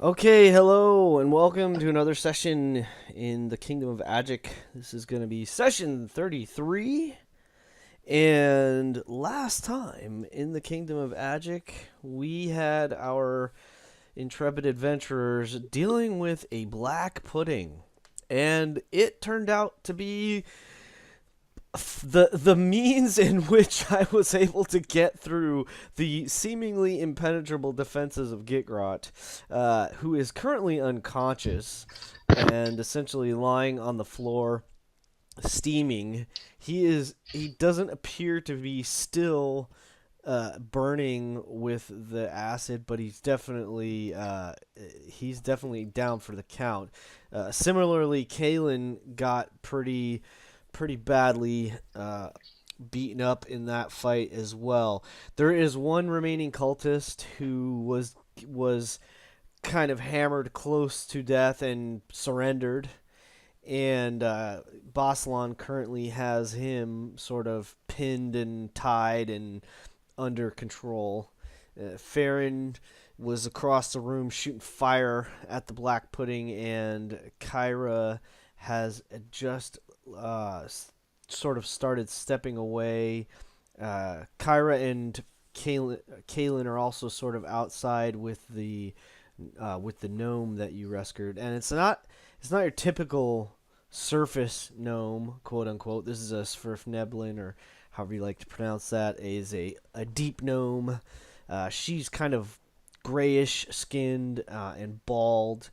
Okay, hello, and welcome to another session in the Kingdom of Agick. This is going to be session 33. And last time in the Kingdom of Agick, we had our intrepid adventurers dealing with a black pudding. And it turned out to be the means in which I was able to get through the seemingly impenetrable defenses of Gitgrot, who is currently unconscious and essentially lying on the floor, steaming. He doesn't appear to be still burning with the acid, but he's definitely down for the count. Similarly, Kalen got pretty badly beaten up in that fight as well. There is one remaining cultist who was kind of hammered close to death and surrendered, and Boslan currently has him sort of pinned and tied and under control. Farron was across the room shooting fire at the black pudding, and Kyra has just sort of started stepping away. Kyra and Kaylin are also sort of outside with the gnome that you rescued, and it's not your typical surface gnome, quote unquote. This is a Svirfneblin, or however you like to pronounce that, is a deep gnome. She's kind of grayish skinned and bald.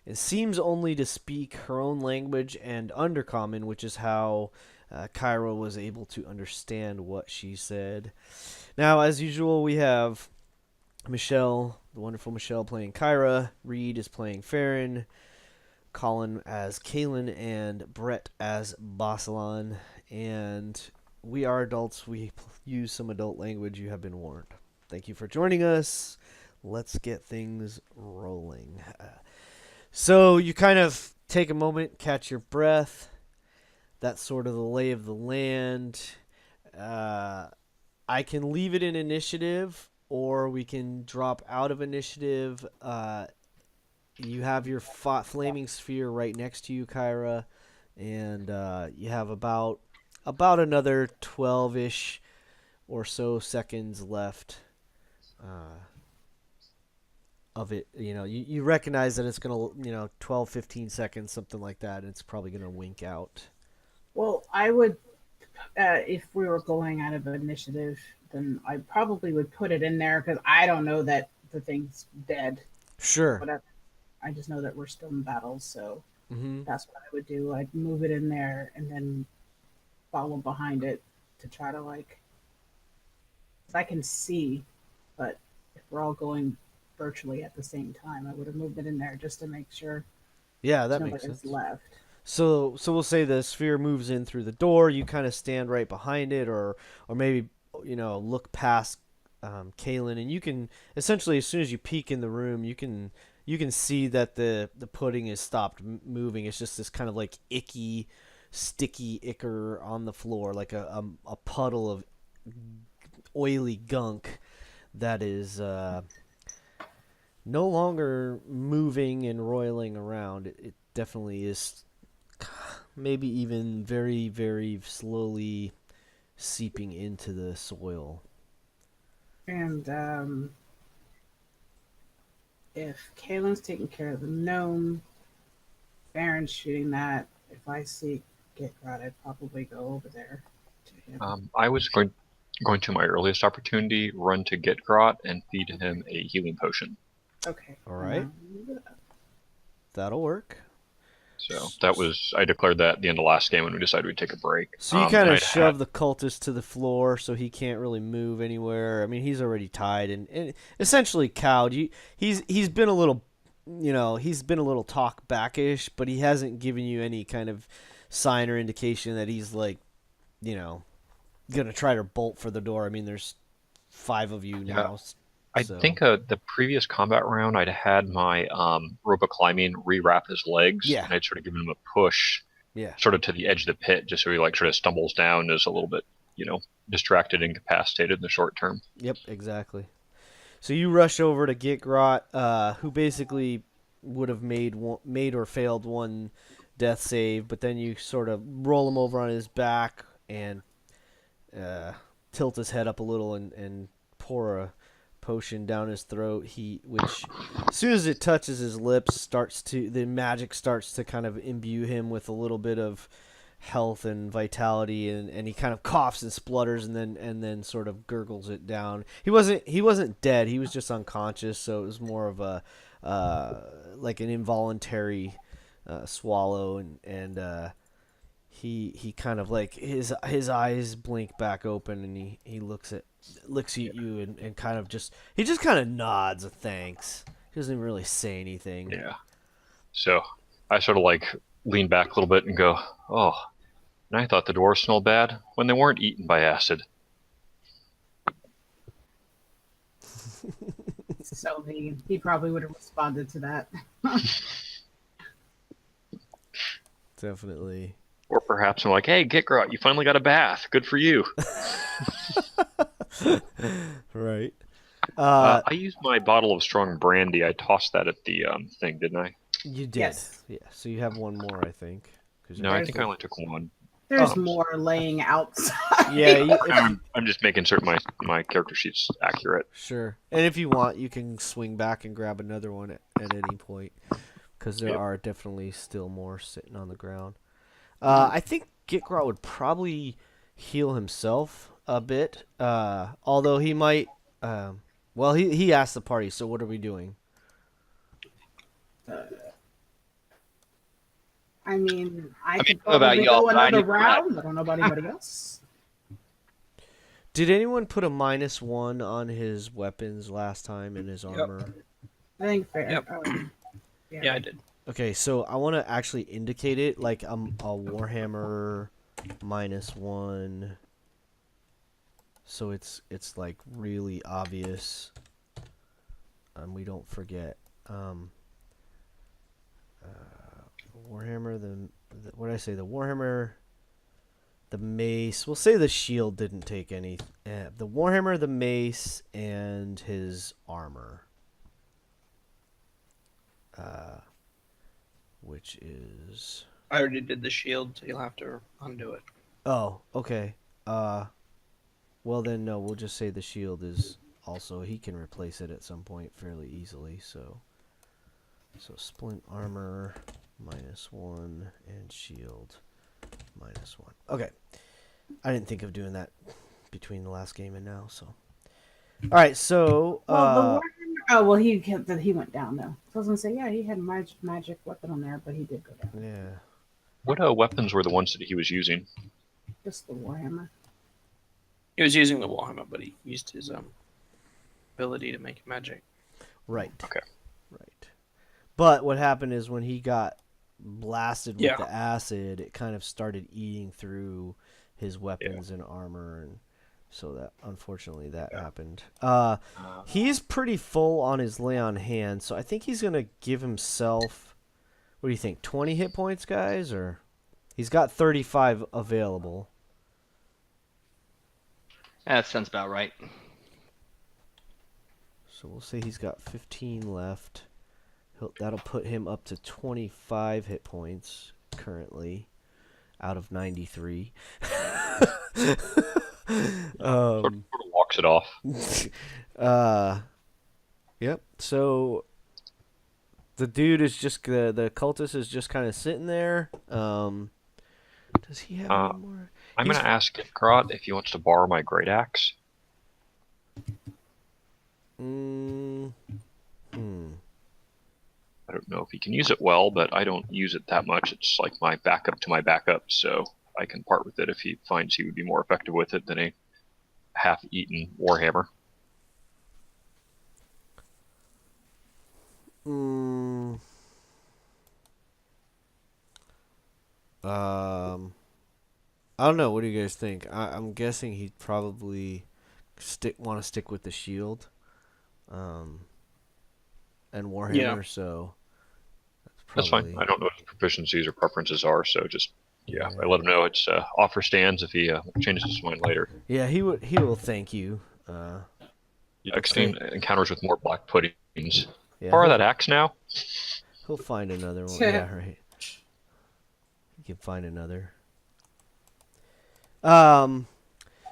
It seems only to speak her own language and Undercommon, which is how Kyra was able to understand what she said. Now, as usual, we have Michelle, the wonderful Michelle, playing Kyra. Reed is playing Farron. Colin as Kalen, and Brett as Bossalon. And we are adults. We use some adult language. You have been warned. Thank you for joining us. Let's get things rolling. So you kind of take a moment, catch your breath. That's sort of the lay of the land. I can leave it in initiative, or we can drop out of initiative. You have your flaming sphere right next to you, Kyra, and you have about another 12-ish or so seconds left of it. You recognize that it's going to, 12, 15 seconds, something like that, and it's probably going to wink out. Well, I would, if we were going out of initiative, then I probably would put it in there because I don't know that the thing's dead. Sure. Whatever. I just know that we're still in battle, so Mm-hmm. that's what I would do. I'd move it in there and then follow behind it to try to if I can see, but if we're all going virtually at the same time, I would have moved it in there just to make sure Yeah, there's that makes nobody's sense. left. So we'll say the sphere moves in through the door. You kind of stand right behind it, or maybe look past Kalen, and you can essentially, as soon as you peek in the room, you can see that the pudding has stopped moving. It's just this kind of like icky, sticky ichor on the floor, like a puddle of oily gunk that is no longer moving and roiling around. It definitely is, maybe even very, very slowly seeping into the soil. And if Kalen's taking care of the gnome, Baron's shooting that. If I see Get Rod, I'd probably go over there to him. I was going to my earliest opportunity, run to get Grot and feed him a healing potion. Okay. All right, that'll work. So I declared that at the end of last game when we decided we'd take a break. So you kind And of I'd had, shove the cultist to the floor so he can't really move anywhere. I mean, he's already tied and essentially cowed. He's been a little, he's been a little talk backish, but he hasn't given you any kind of sign or indication that he's like, you know, gonna try to bolt for the door. I mean, there's 5 of you yeah, now, I so think the previous combat round I'd had my rope of climbing rewrap his legs, yeah, and I'd sort of given him a push yeah, sort of to the edge of the pit just so he like sort of stumbles down, is a little bit, distracted and incapacitated in the short term. yep, exactly. So you rush over to get Grot, who basically would have made or failed one death save, but then you sort of roll him over on his back and tilt his head up a little and pour a potion down his throat. Which, as soon as it touches his lips, the magic starts to kind of imbue him with a little bit of health and vitality, and he kind of coughs and splutters and then sort of gurgles it down. He wasn't dead. He was just unconscious, so it was more of a like an involuntary swallow, and he kind of like his eyes blink back open, and he looks at you and kind of just kind of nods a thanks. He doesn't even really say anything. Yeah. So I sort of like lean back a little bit and go, oh, and I thought the dwarves smelled bad when they weren't eaten by acid. So he probably would have responded to that. Definitely. Or perhaps I'm like, hey, Gitgrot, you finally got a bath. Good for you. Right. I used my bottle of strong brandy. I tossed that at the thing, didn't I? You did. Yes. Yeah. So you have one more, I think. No, I think I only took one. There's more laying outside. Yeah. I'm just making certain my character sheet's accurate. Sure. And if you want, you can swing back and grab another one at any point, because there are definitely still more sitting on the ground. I think Gitgrot would probably heal himself a bit, although he might. Well, he asked the party, so what are we doing? I mean, I could know about probably y'all, go but I another need round. I don't know about anybody else. Did anyone put a -1 on his weapons last time in his armor? I think fair. Yep. Yeah, I did. Okay, so I want to actually indicate it like a Warhammer -1, so it's like really obvious, and we don't forget. Warhammer what did I say? The Warhammer, the mace. We'll say the shield didn't take any. The Warhammer, the mace, and his armor. Which is... I already did the shield, so you'll have to undo it. Oh, okay. Well then, no, we'll just say the shield is also... He can replace it at some point fairly easily, so splint armor, -1, and shield, -1. Okay. I didn't think of doing that between the last game and now, so... Alright, so... He went down, though. So I was going to say, yeah, he had magic weapon on there, but he did go down. Yeah. What weapons were the ones that he was using? Just the Warhammer. He was using the Warhammer, but he used his ability to make magic. Right. Okay. Right. But what happened is when he got blasted with the acid, it kind of started eating through his weapons and armor, and so that unfortunately that happened. He's pretty full on his lay on hand, so I think he's gonna give himself, what do you think, 20 hit points, guys? Or he's got 35 available. That sounds about right. So we'll say he's got 15 left. That'll put him up to 25 hit points currently out of 93. Sort of walks it off. Yep. So the dude is just the cultist is just kind of sitting there. Does he have any more? I'm going to ask Gitgrot if he wants to borrow my great axe. I don't know if he can use it well, but I don't use it that much. It's like my backup to my backup, so I can part with it if he finds he would be more effective with it than a half-eaten Warhammer. I don't know. What do you guys think? I'm guessing he'd probably want to stick with the shield, and Warhammer. Yeah. So That's fine. I don't know what his proficiencies or preferences are, so just I let him know it's offer stands if he changes his mind later. Yeah, he will thank you Yeah, extreme encounters with more black puddings. Yeah, Borrow that axe now. he'll find another one. Yeah, right. He can find another.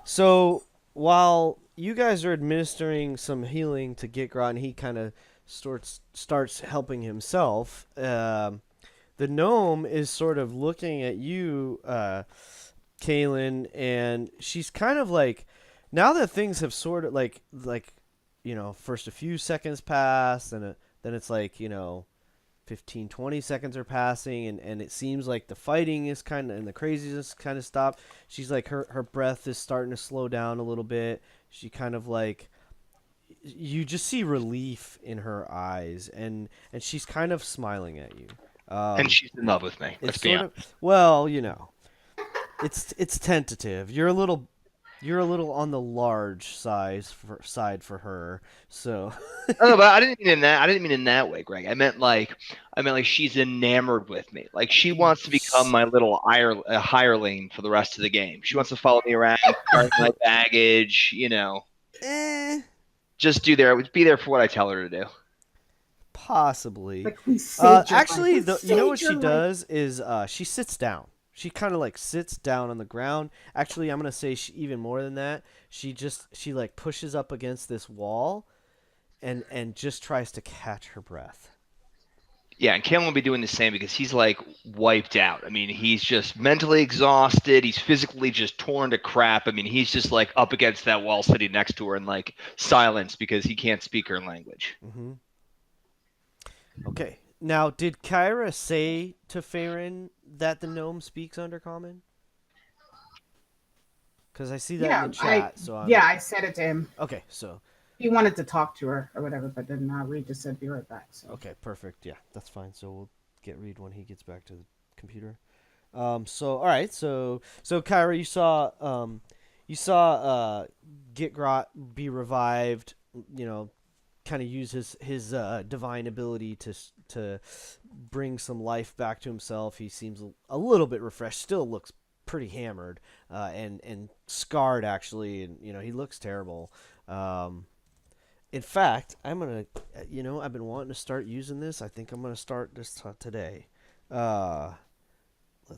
So while you guys are administering some healing to Gitgrot, and he kind of starts helping himself, the gnome is sort of looking at you, Kaylin, and she's kind of like, now that things have sort of like first a few seconds pass, and then it's like 15, 20 seconds are passing, and it seems like the fighting is kind of, and the craziness kind of stopped. She's like, her breath is starting to slow down a little bit. She kind of like, you just see relief in her eyes, and she's kind of smiling at you. And she's in love with me. Let's It's be sort honest. of, well, it's tentative. You're a little on the large side for her. So Oh, but I didn't mean in that. I didn't mean in that way, Greg. I meant like she's enamored with me. Like she wants to become my little hireling for the rest of the game. She wants to follow me around, carry my baggage. Just be there for what I tell her to do. possibly. Like we saved your Actually, life. you know what Saved she your life. does is she sits down. She kind of like sits down on the ground. Actually, I'm gonna say even more than that. She like pushes up against this wall, and just tries to catch her breath. Yeah, and Kalen will be doing the same because he's like wiped out. I mean, he's just mentally exhausted. He's physically just torn to crap. I mean, he's just like up against that wall sitting next to her in like silence because he can't speak her language. Mm-hmm. Okay. Now, did Kyra say to Farron that the gnome speaks Undercommon? Because I see that in the chat. I said it to him. Okay, so. He wanted to talk to her or whatever, but then Reed just said, "Be right back." So. Okay, perfect. Yeah, that's fine. So we'll get Reed when he gets back to the computer. So all right. So Kyra, you saw Gitgrot be revived. Kind of use his divine ability to bring some life back to himself. He seems a little bit refreshed. Still looks pretty hammered and scarred actually, and he looks terrible. In fact, I'm gonna, I've been wanting to start using this. I think I'm gonna start this today. Let's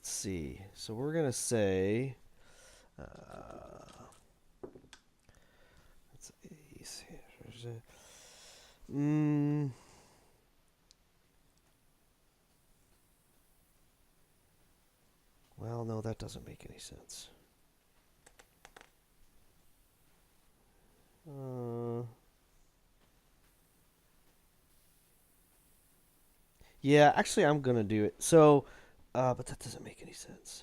see. So we're gonna say, let's see. Well, no, that doesn't make any sense. Yeah, actually, I'm gonna do it. So, but that doesn't make any sense.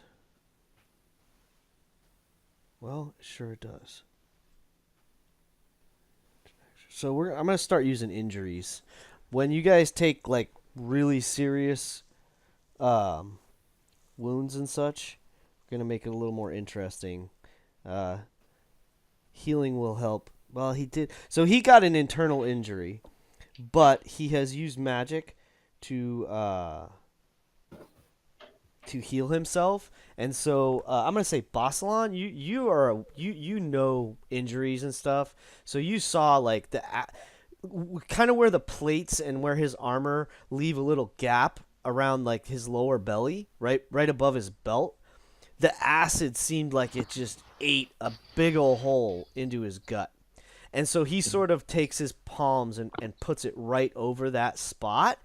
Well, sure it does. So I'm gonna start using injuries. When you guys take like really serious wounds and such, we're gonna make it a little more interesting. Healing will help. Well, he did. So he got an internal injury, but he has used magic to heal himself, and so I'm gonna say Bossalon, you know injuries and stuff, so you saw like kind of where the plates and where his armor leave a little gap around like his lower belly, right above his belt. The acid seemed like it just ate a big old hole into his gut. And so he sort of takes his palms and puts it right over that spot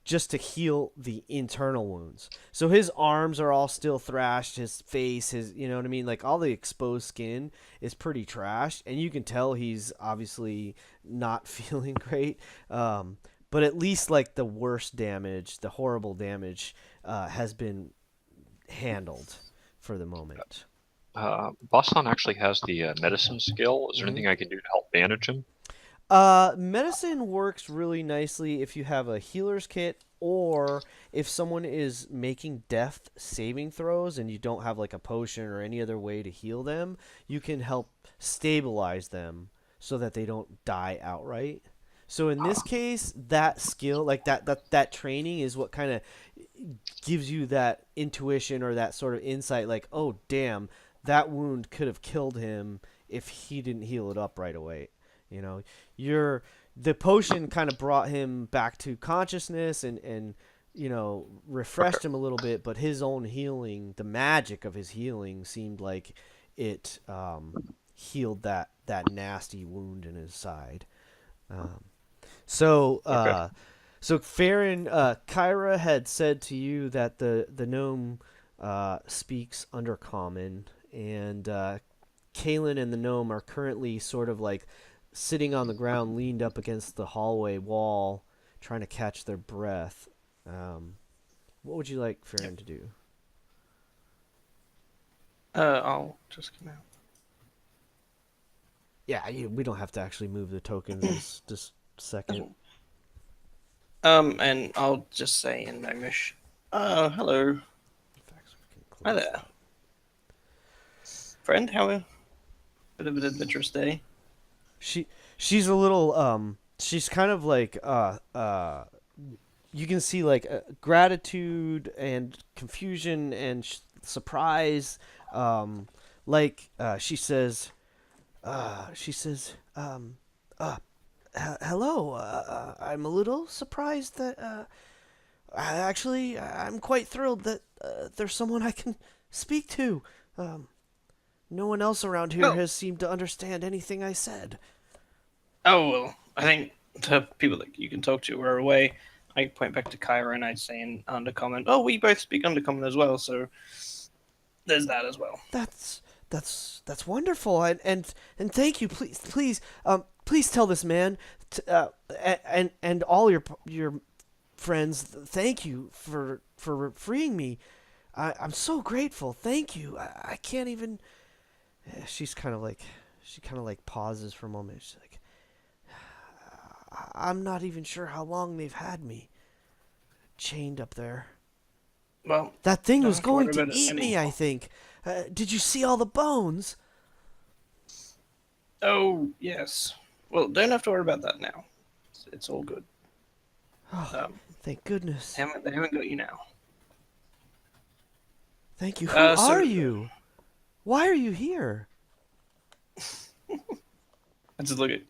just to heal the internal wounds. So his arms are all still thrashed, his face, you know what I mean? Like all the exposed skin is pretty trashed, and you can tell he's obviously not feeling great. But at least like the worst damage, the horrible damage, has been handled for the moment. Boston actually has the medicine skill. Is there anything I can do to help bandage him? Medicine works really nicely if you have a healer's kit, or if someone is making death saving throws and you don't have like a potion or any other way to heal them, you can help stabilize them so that they don't die outright. So in this case, that skill, like that training is what kind of gives you that intuition or that sort of insight, like, oh damn, that wound could have killed him if he didn't heal it up right away. You know, the potion kind of brought him back to consciousness and refreshed him a little bit, but his own healing, the magic of his healing, seemed like it healed that nasty wound in his side. Um, so Okay. so Farron, Kyra had said to you that the gnome speaks Undercommon, and Kalen and the gnome are currently sort of like sitting on the ground, leaned up against the hallway wall, trying to catch their breath. What would you like Farron to do? I'll just come out. Yeah, we don't have to actually move the tokens. Just a second. And I'll just say in Gnomish, hello. In fact, we can Hi close there. that. Friend, how a bit of an adventurous day? She's a little she's kind of like you can see like gratitude and confusion and surprise, like she says hello, I'm a little surprised that actually I'm quite thrilled that there's someone I can speak to. No one else around here Well- has seemed to understand anything I said. Oh, well, I think the people that you can talk to are away. I point back to Kyra and I'd say in Undercommon, oh, we both speak Undercommon as well, so there's that as well. That's wonderful, and thank you. Please tell this man and all your friends. Thank you for freeing me. I'm so grateful. Thank you. I can't even. She kind of like pauses for a moment. She's like, I'm not even sure how long they've had me chained up there. Well, That thing don't was have to worry going to about it eat me, anymore. I think. Did you see all the bones? Oh, yes. Well, don't have to worry about that now. It's all good. Oh, thank goodness. They haven't got you now. Thank you. Who so- are you? Why are you here? I just look at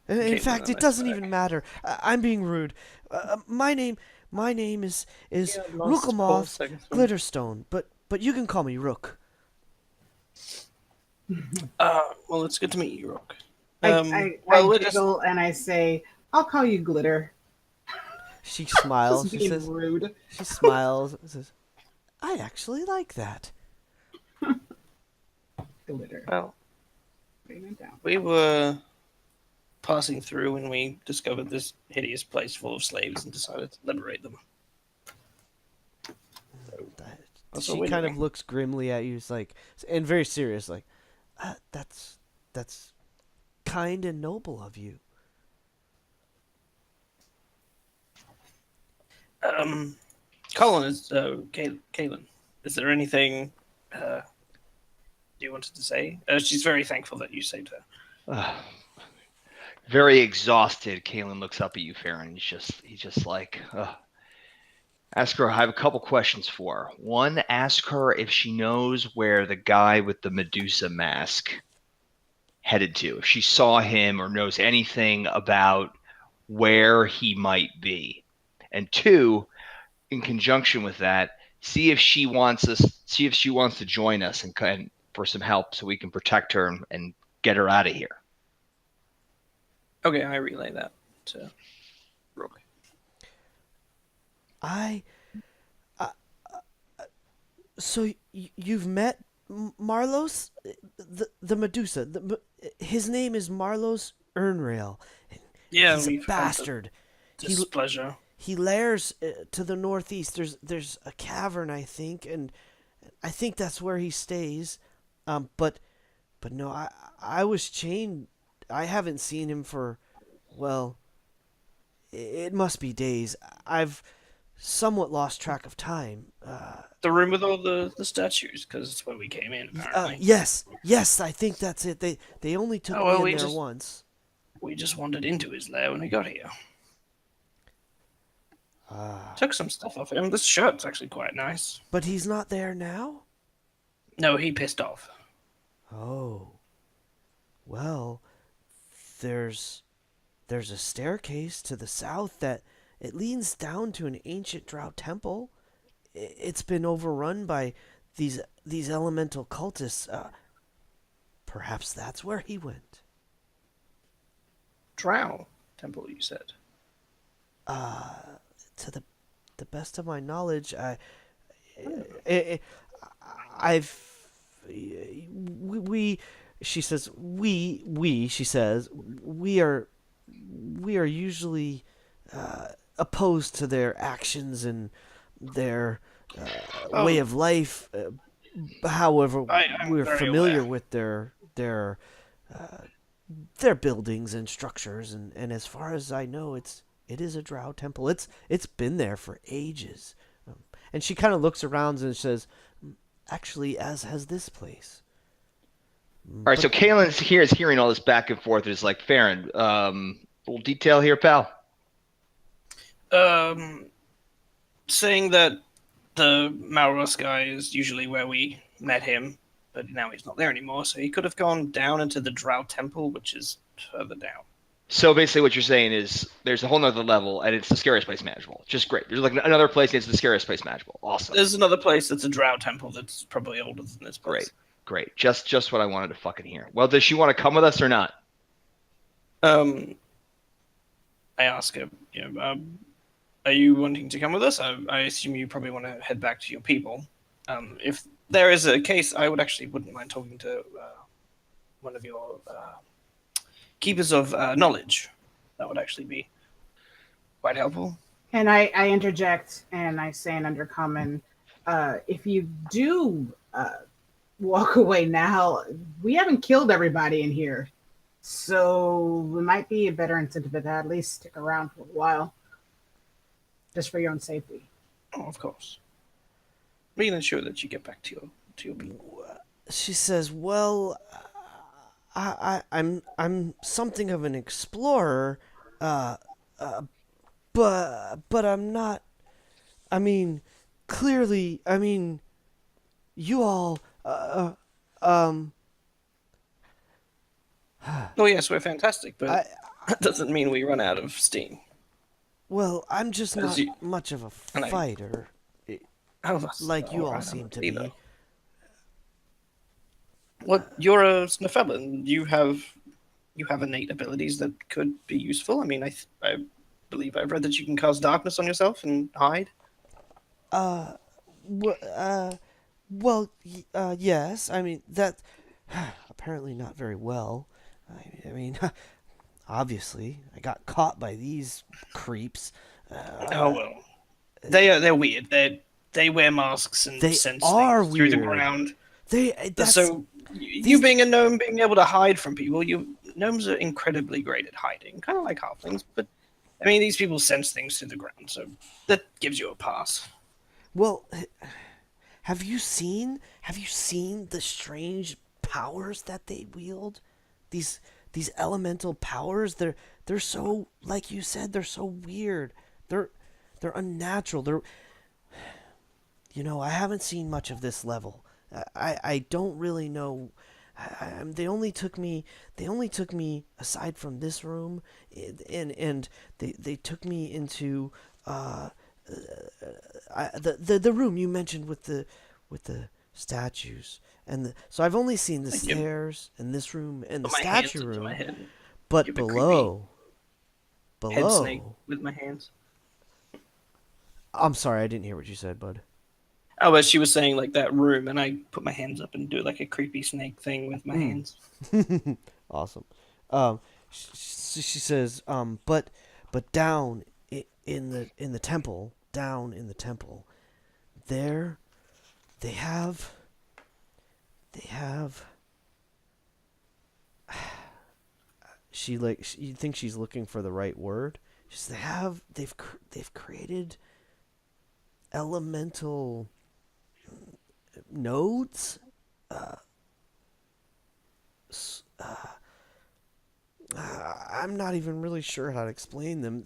In Caitlin fact, and it I doesn't say, even matter. I'm being rude. My name is Yeah, lost 12 Rookamoth seconds. Glitterstone, but you can call me Rook. Well, it's good to meet you, Rock. I we're just giggle and I say, "I'll call you Glitter." She smiles. Just She being says. rude. She smiles and says, "I actually like that." Glitter. well, Putting it down. we were passing through when we discovered this hideous place full of slaves and decided to liberate them. That's what She we're kind doing. of looks grimly at you, it's like, and very serious, like, that's kind and noble of you. Colin is Kaylin. Is there anything you wanted to say? She's very thankful that you saved her. Very exhausted, Kalen looks up at you, Farron. He's just like, ask her. I have a couple questions for her. One, ask her if she knows where the guy with the Medusa mask headed to. If she saw him or knows anything about where he might be. And two, in conjunction with that, see if she wants to join us and for some help so we can protect her and get her out of here. Okay, I relay that to Rook. So you've met Marlos, the Medusa. His name is Marlos Ernrail. Yeah, He's a we've had bastard. the displeasure. He lairs to the northeast. There's a cavern, I think, and I think that's where he stays. But no, I was chained. I haven't seen him for, well, it must be days. I've somewhat lost track of time. The room with all the statues, because it's where we came in, apparently. Yes, I think that's it. They only took Oh, well, me we in there just- once. We just wandered into his lair when we got here. Took some stuff off him. This shirt's actually quite nice. But he's not there now? No, he pissed off. Oh. Well, there's a staircase to the south that it leads down to an ancient drow temple. It's been overrun by these elemental cultists. Perhaps that's where he went. Drow temple, you said. To the best of my knowledge, I've we she says she says we are usually opposed to their actions and their way of life. However, I'm we're very familiar aware. with their buildings and structures, and as far as I know, it is a drow temple. It's been there for ages. And she kind of looks around and says, "Actually, as has this place." All right, so Kalen's here is hearing all this back and forth. Is like, Farron, little detail here, pal. Saying that the Malrus guy is usually where we met him, but now he's not there anymore, so he could have gone down into the Drow Temple, which is further down. So basically, what you're saying is there's a whole nother level, and it's the scariest place imaginable. Just great. There's like another place, and it's the scariest place imaginable. Awesome. There's another place that's a Drow Temple that's probably older than this place. Great. Just what I wanted to fucking hear. Well, does she want to come with us or not? I ask her, are you wanting to come with us? I assume you probably want to head back to your people. If there is a case, I wouldn't mind talking to one of your keepers of knowledge. That would actually be quite helpful. And I interject and I say in Undercommon, if you do walk away now, we haven't killed everybody in here. So it might be a better incentive to at least stick around for a while. Just for your own safety. Oh, of course. We'll ensure that you get back to your people. She says, "Well, I'm something of an explorer, but I'm not. I mean, clearly, you all, Oh yes, we're fantastic, but that doesn't mean we run out of steam. Well, I'm just not much of a and I- fighter, like you all seem to be. either. What you're a Sneffelin. You have innate abilities that could be useful. I mean, I believe I've read that you can cast darkness on yourself and hide. Yes. I mean that apparently not very well. I mean, obviously, I got caught by these creeps. Oh well, they're weird. They wear masks and They sense are things through the weird. ground. That's So you being a gnome, being able to hide from people, gnomes are incredibly great at hiding, kind of like halflings. But I mean, these people sense things through the ground, so that gives you a pass. Well, have you seen the strange powers that they wield? These elemental powers, they're so, like you said, they're so weird. They're unnatural. I haven't seen much of this level. I don't really know. They only took me aside from this room, and they took me into the room you mentioned with the statues, so I've only seen the stairs and this room and the Put my hands statue up to room, my head. but Give a below, Head snake with my hands. I'm sorry, I didn't hear what you said, bud. Oh, but she was saying like that room, and I put my hands up and do like a creepy snake thing with my hands. Awesome. She says, but down in the temple, there they have. She you think she's looking for the right word. She says they've created elemental nodes. I'm not even really sure how to explain them.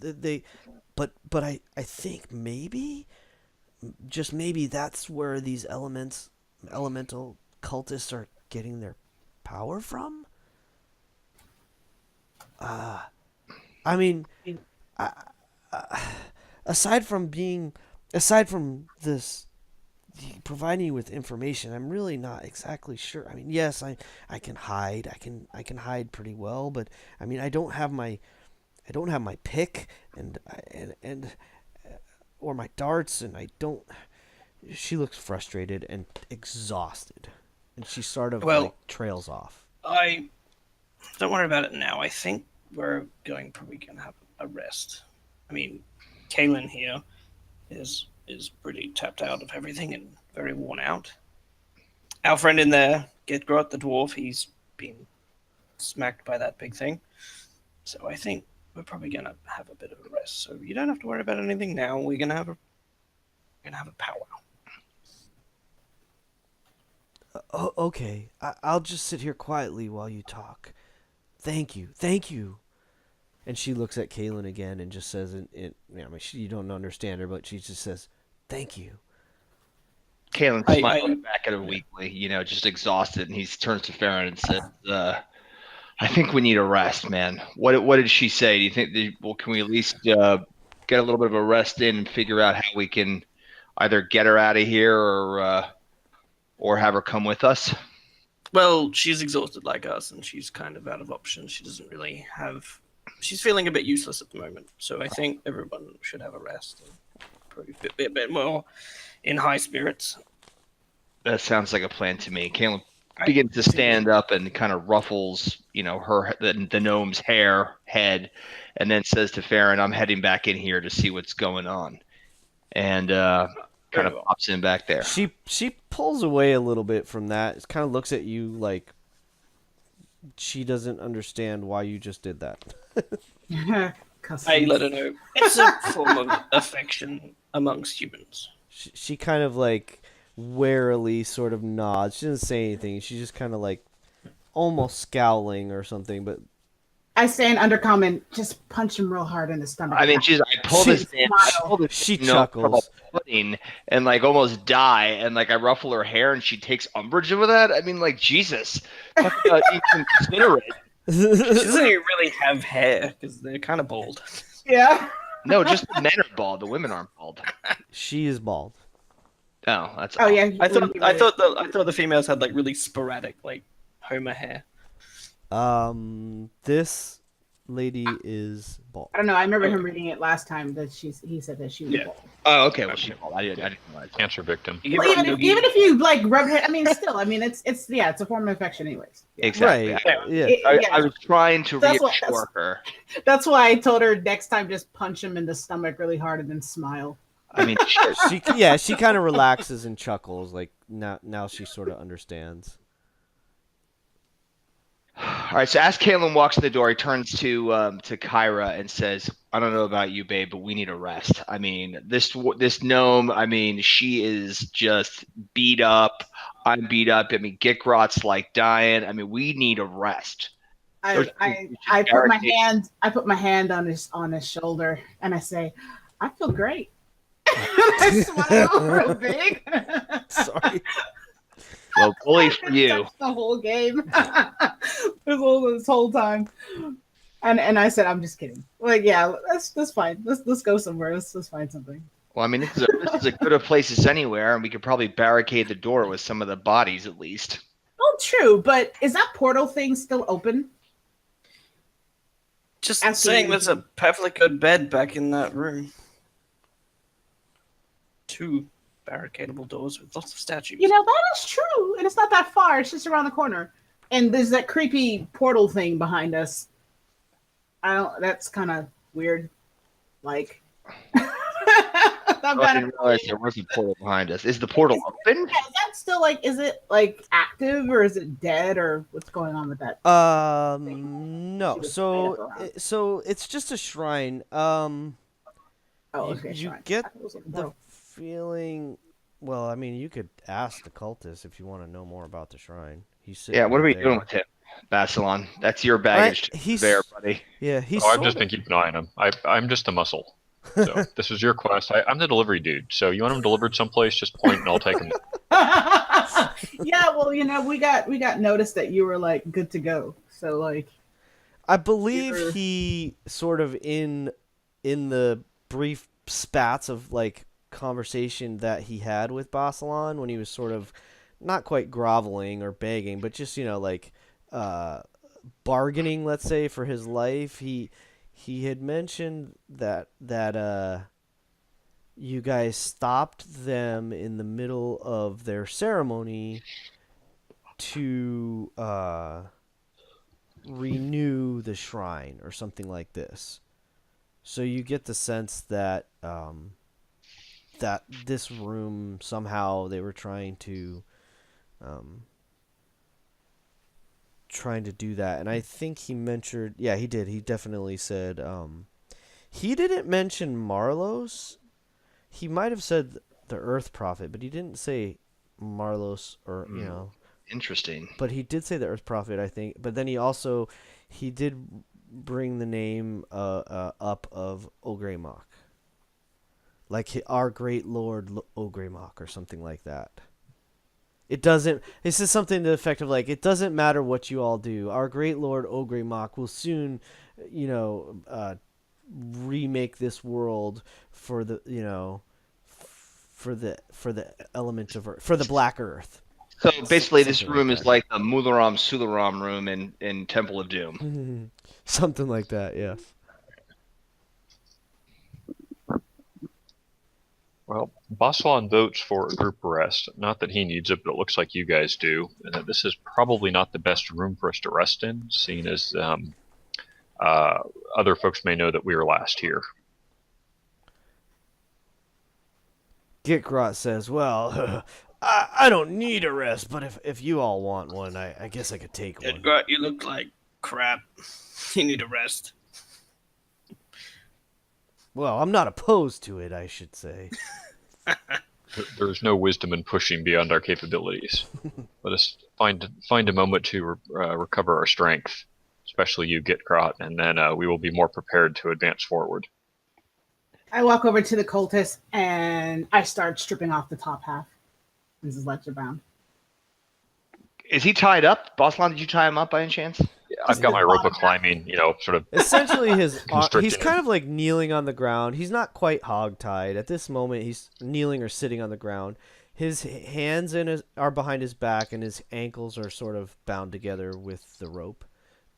But I think maybe, just maybe, that's where these elemental cultists are getting their power from. I mean, I, aside from this providing you with information, I'm really not exactly sure. I mean, yes, I can hide. I can hide pretty well, but I mean, I don't have my pick and or my darts, and I don't. She looks frustrated and exhausted, and she sort of Well- like trails off. I don't worry about it now. I think we're probably going to have a rest. I mean, Kaylin here is pretty tapped out of everything and very worn out. Our friend in there, Gitgrot the dwarf, he's been smacked by that big thing. So I think we're probably going to have a bit of a rest. So you don't have to worry about anything now. We're going to have a powwow. Oh, okay. I'll just sit here quietly while you talk. Thank you. And she looks at Kaylin again and just says, you don't understand her, but she just says, "Thank you." Kalen I- smiles back at her weakly, just exhausted, and he turns to Farron and says, "I think we need a rest, man. What did she say? Do you think? Can we at least get a little bit of a rest in and figure out how we can either get her out of here or have her come with us?" Well, she's exhausted like us, and she's kind of out of options. She doesn't really have... She's feeling a bit useless at the moment, so I think everyone should have a rest and probably be a bit more in high spirits. That sounds like a plan to me. Caleb begins to stand up and kind of ruffles, the gnome's head, and then says to Farron, "I'm heading back in here to see what's going on," and kind of pops in back there. She pulls away a little bit from that. It kind of looks at you like she doesn't understand why you just did that. I let her know. It's a form of affection amongst humans. She kind of like warily sort of nods. She doesn't say anything. She's just kind of like almost scowling or something. But I say an undercommon, just punch him real hard in the stomach. I mean, I pull this she from chuckles. a pudding and like almost die, and like I ruffle her hair, and she takes umbrage with that. I mean, like Jesus, talk about inconsiderate. She doesn't even really have hair because they're kind of bald. Yeah. No, just the men are bald. The women aren't bald. She is bald. Oh, that's Oh yeah. I thought the females had like really sporadic like Homer hair. This lady is bald. I don't know. I remember him reading it last time that he said that she was bald. Oh, okay. Well, she's bald. I didn't know that. Cancer victim. You give Well, her a even noogie. if you like rub her, I mean, still, I mean, it's a form of affection, anyways. Exactly. Right. I, Yeah. I was trying to That's what- reassure her. That's why I told her next time just punch him in the stomach really hard and then smile. I mean, shit. She kind of relaxes and chuckles. Like now she sort of understands. All right, so as Kalen walks in the door, he turns to Kyra and says, "I don't know about you, babe, but we need a rest. I mean, this gnome. I mean, she is just beat up. I'm beat up. I mean, Gitgrot's like dying. I mean, we need a rest." I put my hand on his shoulder and I say, "I feel great." I smile real big. Sorry. Well, bully for you. The whole game, this whole time, and I said, "I'm just kidding." Like, yeah, that's fine. Let's go somewhere. Let's find something. Well, I mean, this is a good of place as anywhere, and we could probably barricade the door with some of the bodies at least. Oh, true, but is that portal thing still open? Just After saying, you- there's a perfectly good bed back in that room. 2 barricadable doors with lots of statues. You know, that is true, and it's not that far. It's just around the corner, and there's that creepy portal thing behind us. That's kind of weird. Like, I didn't realize there was a portal behind us. Is the portal open? Is that still like? Is it like active or is it dead or what's going on with that? No. So it's just a shrine. Oh, okay. you shrine. get I thought it was like a the portal. feeling. Well, I mean, you could ask the cultist if you want to know more about the shrine. He's sitting Yeah, what are we right doing there. with him, Basilon? That's your baggage he's- there, buddy. Yeah, he's. Oh, I've just been keeping an eye on him. I'm just a muscle. So this is your quest. I'm the delivery dude. So you want him delivered someplace, just point and I'll take him. Yeah, well, we got notice that you were like good to go. So like, I believe Either- he sort of in the brief spats of like conversation that he had with Basalan when he was sort of not quite groveling or begging, but just like bargaining, let's say, for his life. He had mentioned that you guys stopped them in the middle of their ceremony to renew the shrine or something like this. So you get the sense that that this room somehow they were trying to do that. And I think he mentioned, yeah, he did. He definitely said he didn't mention Marlos. He might have said the Earth Prophet, but he didn't say Marlos or Interesting. But he did say the Earth Prophet, I think. But then he did bring the name up of Ogreymok. Like our great lord Ogreymok or something like that. This is something to the effect of like, it doesn't matter what you all do. Our great lord Ogreymok will soon, remake this world for the, for the element of Earth, for the Black Earth. So basically, this Something room like is that. like the Mularam Sularam room in Temple of Doom. Something like that, yes. Well, Boswan votes for a group rest. Not that he needs it, but it looks like you guys do. And that this is probably not the best room for us to rest in, seeing as other folks may know that we were last here. Gikrot says, well, I don't need a rest, but if you all want one, I guess I could take one. Edgar, you look like crap. You need a rest. Well, I'm not opposed to it, I should say. There's no wisdom in pushing beyond our capabilities. Let us find a moment to recover our strength, especially you, Gikrot, and then we will be more prepared to advance forward. I walk over to the cultist and I start stripping off the top half. This is ledger bound. Is he tied up? Boslan, did you tie him up by any chance? I've got my rope of climbing, sort of. Essentially, he's Constricting kind of like kneeling on the ground. He's not quite hog-tied. At this moment, he's kneeling or sitting on the ground. His hands are behind his back, and his ankles are sort of bound together with the rope.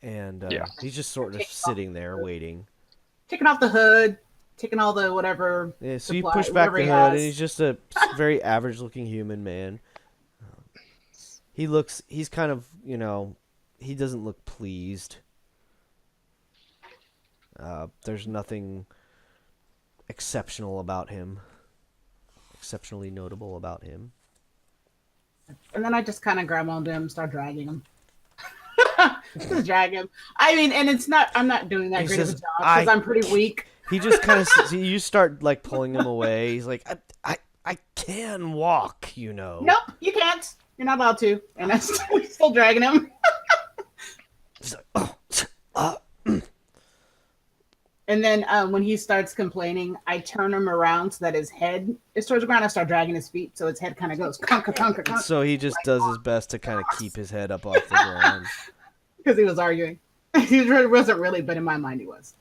And he's just sort of sitting there waiting. Taking off the hood, taking all the whatever. Yeah, so you supply- push back whatever the he hood, and has. he's just a very average-looking human man. He's kind of, he doesn't look pleased. There's nothing exceptional about him. Exceptionally notable about him. And then I just kind of grab onto him, start dragging him. Just drag him. I mean, and I'm not doing that He great of a says, job because I'm pretty weak. He just kind of, you start like pulling him away. He's like, I can walk, Nope, you can't. You're not allowed to. And I'm still dragging him. He's like, And then when he starts complaining, I turn him around so that his head is towards the ground. I start dragging his feet so his head kind of goes conka, conka, conka. So he just does his best to kind of keep his head up off the ground. Because he was arguing. He wasn't really, but in my mind he was.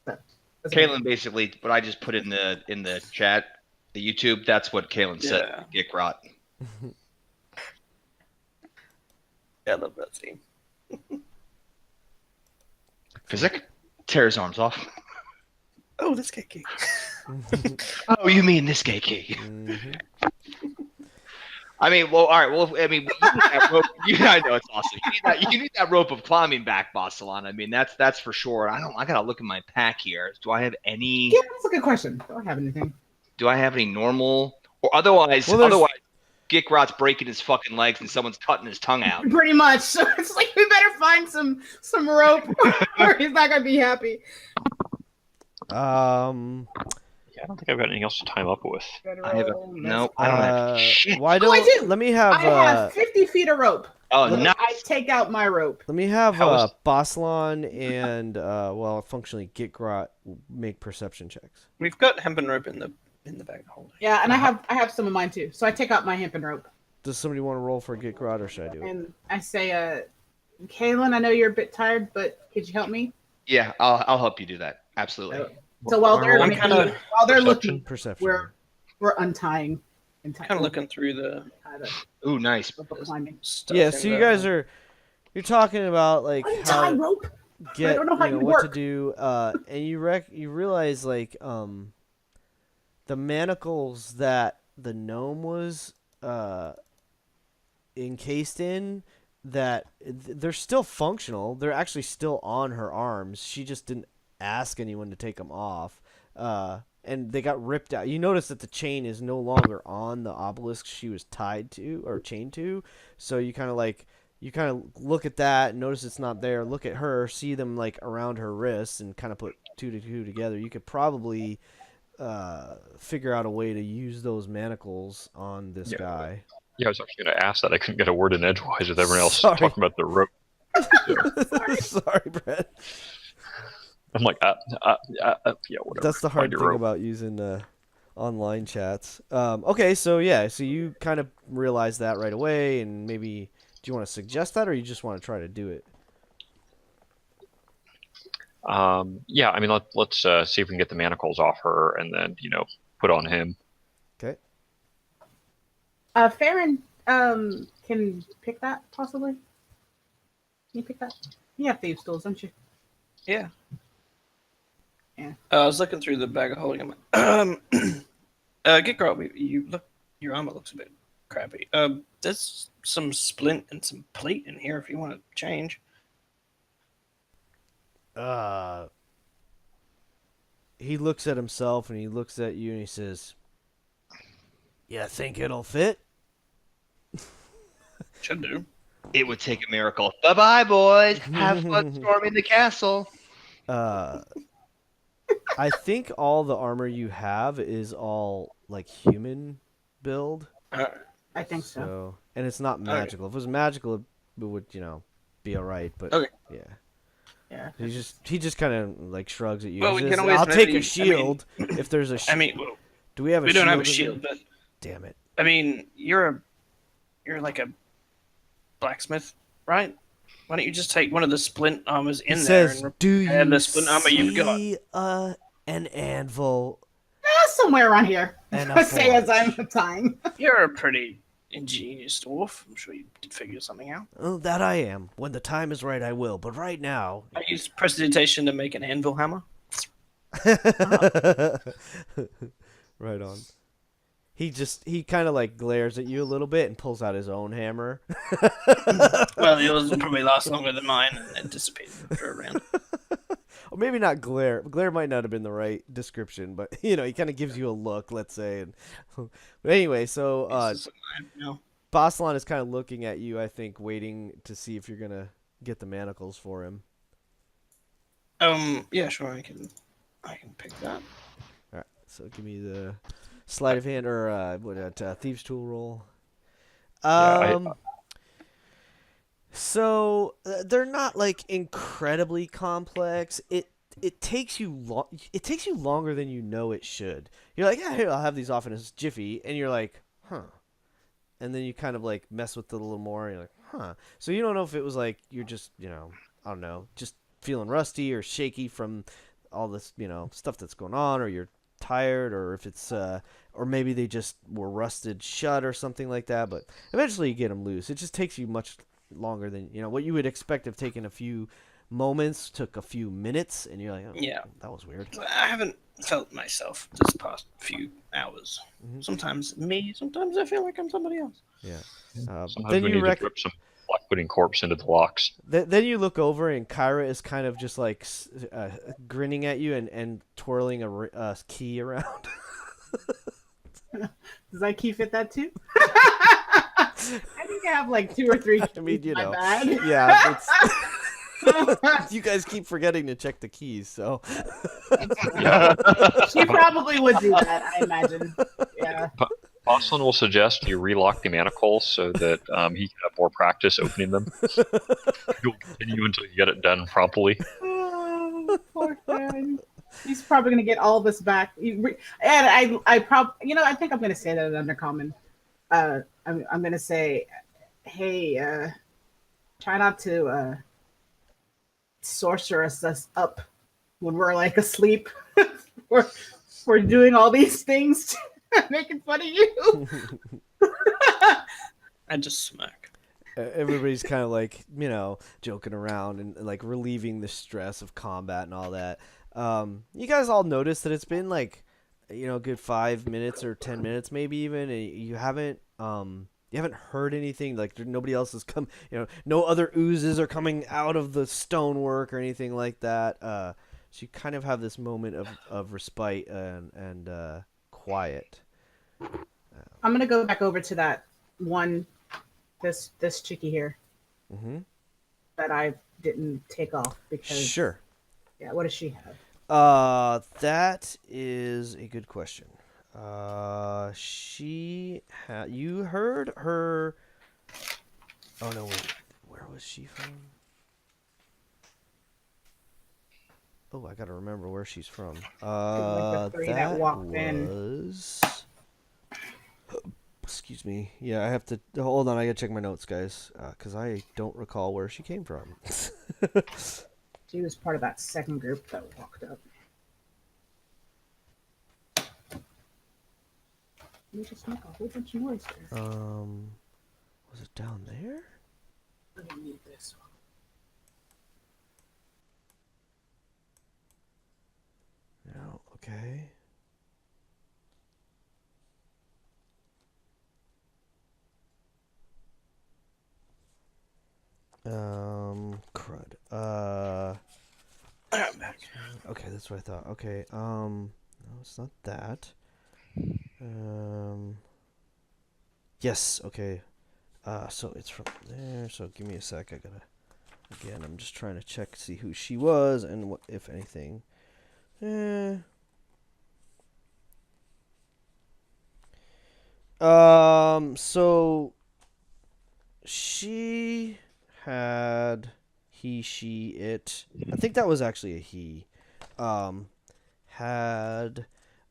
So, that's Kalen basically, what I just put in the chat, the YouTube, that's what Kalen said. Gikrot. Yeah, I love that scene. Physic? Tear his arms off. Oh, this guy cake. Oh, you mean this gay key? Mm-hmm. I mean, well, all right. Well, I mean, you need that rope. I know it's awesome. You need that rope of climbing back, Bossalon. I mean, that's for sure. I gotta look in my pack here. Do I have any? Yeah, that's a good question. Do I have anything? Do I have any normal or otherwise? Well, Otherwise, Gikrot's breaking his fucking legs and someone's cutting his tongue out. Pretty much. So it's like we better find some rope or he's not gonna be happy. Yeah, I don't think I've got anything else to tie him up with. I have no. I don't have shit. Why I don't do. let me have I have 50 feet of rope. Oh, Look, nice. I take out my rope. let me have How is- Boslan and functionally Gikrot make perception checks. We've got hempen rope in the bag holder. Yeah, and I have some of mine too. So I take out my hempen rope Does somebody want to roll for Gikrot, or should I do it? and I say, Kaylin, I know you're a bit tired, but could you help me? Yeah, I'll help you do that. Absolutely. So while Am I they're rolling kinda- looking, while they're looking, Perception. we're untying and Kind of looking through the Ooh, nice. climbing. stuff. Yeah, in so you the- guys you're talking about like Untie how rope. get don't know how you what to work. do, and you realize like the manacles that the gnome was encased in, that they're still functional. They're actually still on her arms. She just didn't ask anyone to take them off. And they got ripped out. You notice that the chain is no longer on the obelisk she was tied to or chained to. So you kind of look at that and notice it's not there. Look at her, see them like around her wrists, and kind of put two to two together. You could probably figure out a way to use those manacles on this guy. Yeah, I was actually going to ask that. I couldn't get a word in edgewise with everyone else Sorry. talking about the rope. Sorry, Brett. I'm like, yeah, whatever. That's the hard Find your thing rope. about using online chats. Okay, so yeah, so you kind of realize that right away, and maybe do you want to suggest that, or you just want to try to do it? Yeah, I mean, let's see if we can get the manacles off her, and then put on him. Okay. Farron, can pick that possibly? Can you pick that? You have thieves' tools, don't you? Yeah. Yeah. I was looking through the bag of holding. Get girl, you look. Your armor looks a bit crappy. There's some splint and some plate in here if you want to change. He looks at himself and he looks at you and he says, "Yeah, think it'll fit?" Should do. It would take a miracle. Bye bye, boys. Have fun storming the castle. I think all the armor you have is all like human build. I think so. And it's not Okay. magical. If it was magical, it would be all right. But Okay. yeah. Yeah. He just kind of like shrugs at you. Well, He we says, can always I'll take maybe- a shield if there's a. I mean, well, do we have a? we don't shield have a in shield, there? but Damn it! I mean, you're like a blacksmith, right? Why don't you just take one of the splint armors in He there says, and "Do repair you the splint armor you've got?" see an anvil Somewhere around here. and a Let's say as forge?" I'm tying. You're a pretty ingenious dwarf. I'm sure you could figure something out. Oh, that I am. When the time is right, I will. But right now, I used prestidigitation to make an anvil hammer. right on. He kind of like glares at you a little bit and pulls out his own hammer. Well, yours will probably last longer than mine and then dissipate after a round. Or maybe not glare. Glare might not have been the right description, but he kind of gives you a look, let's say. And but anyway, so This is a knife now. Boslan is kind of looking at you, I think, waiting to see if you're gonna get the manacles for him. Yeah, sure, I can pick that. All right, so give me the sleight of hand or thieves' tool roll. So they're not like incredibly complex. It takes you longer than you know it should. You're like, yeah, here, I'll have these off in a jiffy, and you're like, huh. And then you kind of like mess with it a little more, and you're like, huh. So you don't know if it was like you're just, I don't know, just feeling rusty or shaky from all this, stuff that's going on, or you're tired, or if it's or maybe they just were rusted shut or something like that. But eventually you get them loose. It just takes you much longer than what you would expect of taking a few moments took a few minutes, and you're like, oh, Yeah. that was weird. I haven't felt myself this past few hours. Mhm. Sometimes me, sometimes I feel like I'm somebody else. Yeah. Sometimes Then we you need to drip some black pudding corpse into the locks. Then you look over and Kyra is kind of just like grinning at you and twirling a key around. Does that key fit that too? I think I have like 2 or 3 keys I mean, in my bag. Yeah. You guys keep forgetting to check the keys, so. She probably would do that, I imagine. Yeah. Boston will suggest you relock the manacles so that he can have more practice opening them. You'll continue until you get it done properly. Oh, poor friend. He's probably gonna get all this back. And I think I'm gonna say that at Undercommon. I'm gonna say, hey, Try not to sorceress us up when we're like asleep. we're, we're doing all these things, making fun of you. I just smirk. Everybody's kind of like, joking around and like relieving the stress of combat and all that. You guys all notice that it's been like, a good 5 minutes or 10 minutes, maybe even, and you haven't heard anything. Like nobody else has come. No other oozes are coming out of the stonework or anything like that. So you kind of have this moment of respite and quiet. I'm gonna go back over to that one, this chickie here Mm-hmm. that I didn't take off because Sure. yeah, what does she have? That is a good question. You heard her. Oh no, wait. Where was she from? Oh, I gotta remember where she's from. Like the three that That walked in. was. Excuse me. Yeah, I have to hold on. I gotta check my notes, guys, because I don't recall where she came from. She was part of that second group that walked up. You just make a whole bunch of noise there. Was it down there? I don't need this one. No. Okay. Crud. I'm back. Okay, that's what I thought. Okay, no, it's not that. Yes, okay. So it's from there, so give me a sec, again, I'm just trying to check to see who she was and what, if anything. So she had he, she, it. I think that was actually a he. Had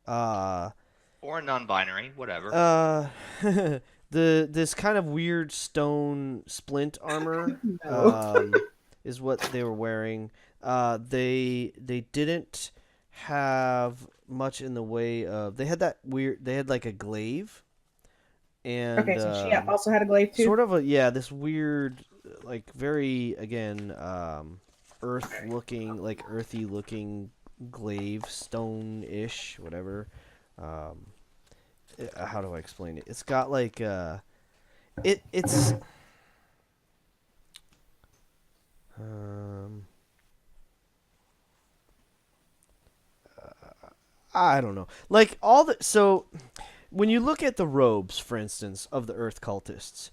Or non-binary, whatever. this kind of weird stone splint armor No. is what they were wearing. They didn't have much in the way of. They had that weird. They had like a glaive. And Okay, so she also had a glaive too. sort of this weird, like very again, earthy looking glaive, stone-ish, whatever. How do I explain it? It's got like it's I don't know. Like when you look at the robes, for instance, of the Earth cultists,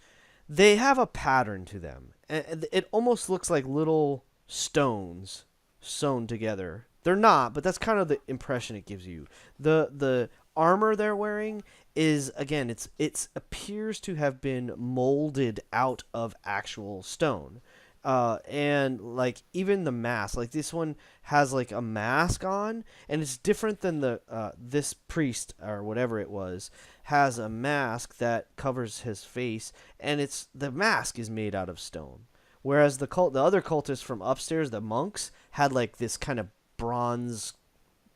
they have a pattern to them. And it almost looks like little stones sewn together. They're not, but that's kind of the impression it gives you. The armor they're wearing is, again, it appears to have been molded out of actual stone. And like even the mask, like this one has like a mask on, and it's different than this priest or whatever it was has a mask that covers his face, and the mask is made out of stone. Whereas the other cultists from upstairs, the monks, had like this kind of bronze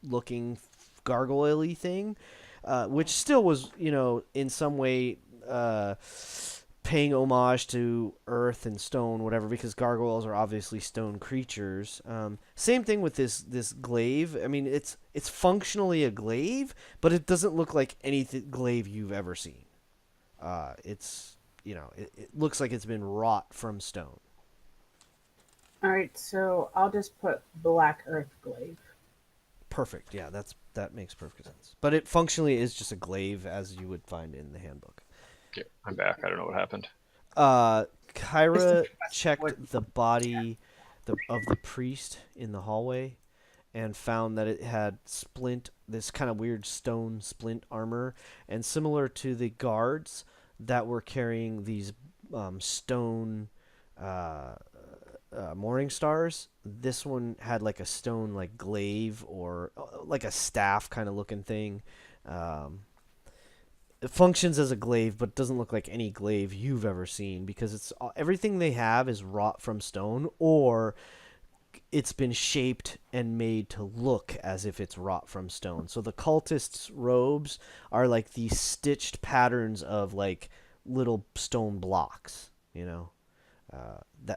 looking gargoyle-y thing, which still was, in some way paying homage to earth and stone, whatever, because gargoyles are obviously stone creatures. Same thing with this glaive. I mean, it's functionally a glaive, but it doesn't look like any glaive you've ever seen. It looks like it's been wrought from stone. All right, so I'll just put black earth glaive. Perfect. Yeah, that makes perfect sense. But it functionally is just a glaive, as you would find in the handbook. Okay, I'm back. I don't know what happened. Kyra checked the body of the priest in the hallway and found that it had this kind of weird stone splint armor, and similar to the guards that were carrying these stone morning stars, this one had like a stone like glaive or like a staff kind of looking thing. it functions as a glaive, but doesn't look like any glaive you've ever seen because it's everything they have is wrought from stone, or it's been shaped and made to look as if it's wrought from stone. So the cultists' robes are like these stitched patterns of like little stone blocks, you know.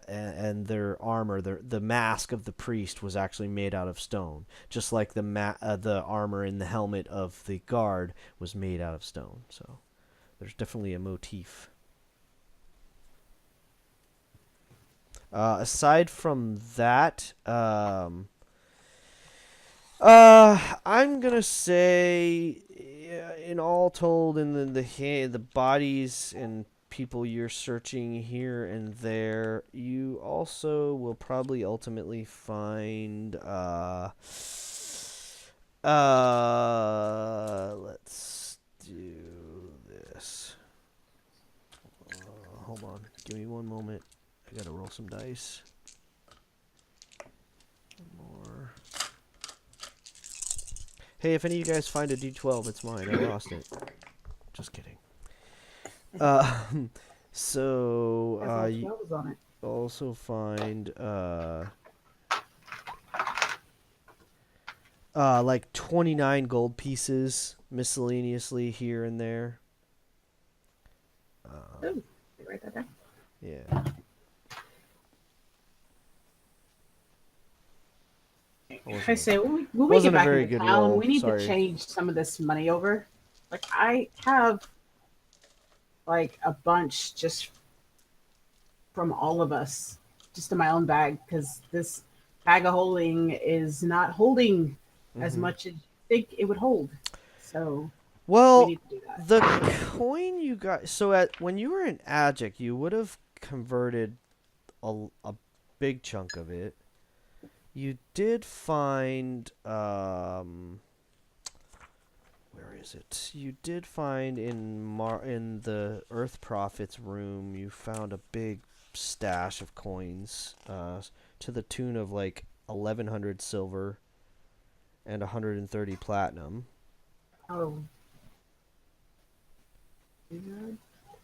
And their armor, the mask of the priest was actually made out of stone, just like the armor and the helmet of the guard was made out of stone. So there's definitely a motif. Aside from that, I'm gonna say, in all told, in the bodies and people you're searching here and there, you also will probably ultimately find let's do this. Hold on, give me one moment. I gotta roll some dice. One more. Hey, if any of you guys find a D12, it's mine. I lost it. Just kidding. So you on it. also find like 29 gold pieces miscellaneously here and there. Ooh, write that down. Yeah. I say when we Wasn't get a back very into good town, roll, we need sorry. to change some of this money over. Like I have like a bunch just from all of us, just in my own bag, because this bag of holding is not holding as much as you think it would hold. So we Well, need to do that. the coin you got. So when you were in Agick, you would have converted a big chunk of it. You did find where is it? You did find in the Earth Prophet's room. You found a big stash of coins, to the tune of like 1,100 silver and 130 platinum. Oh.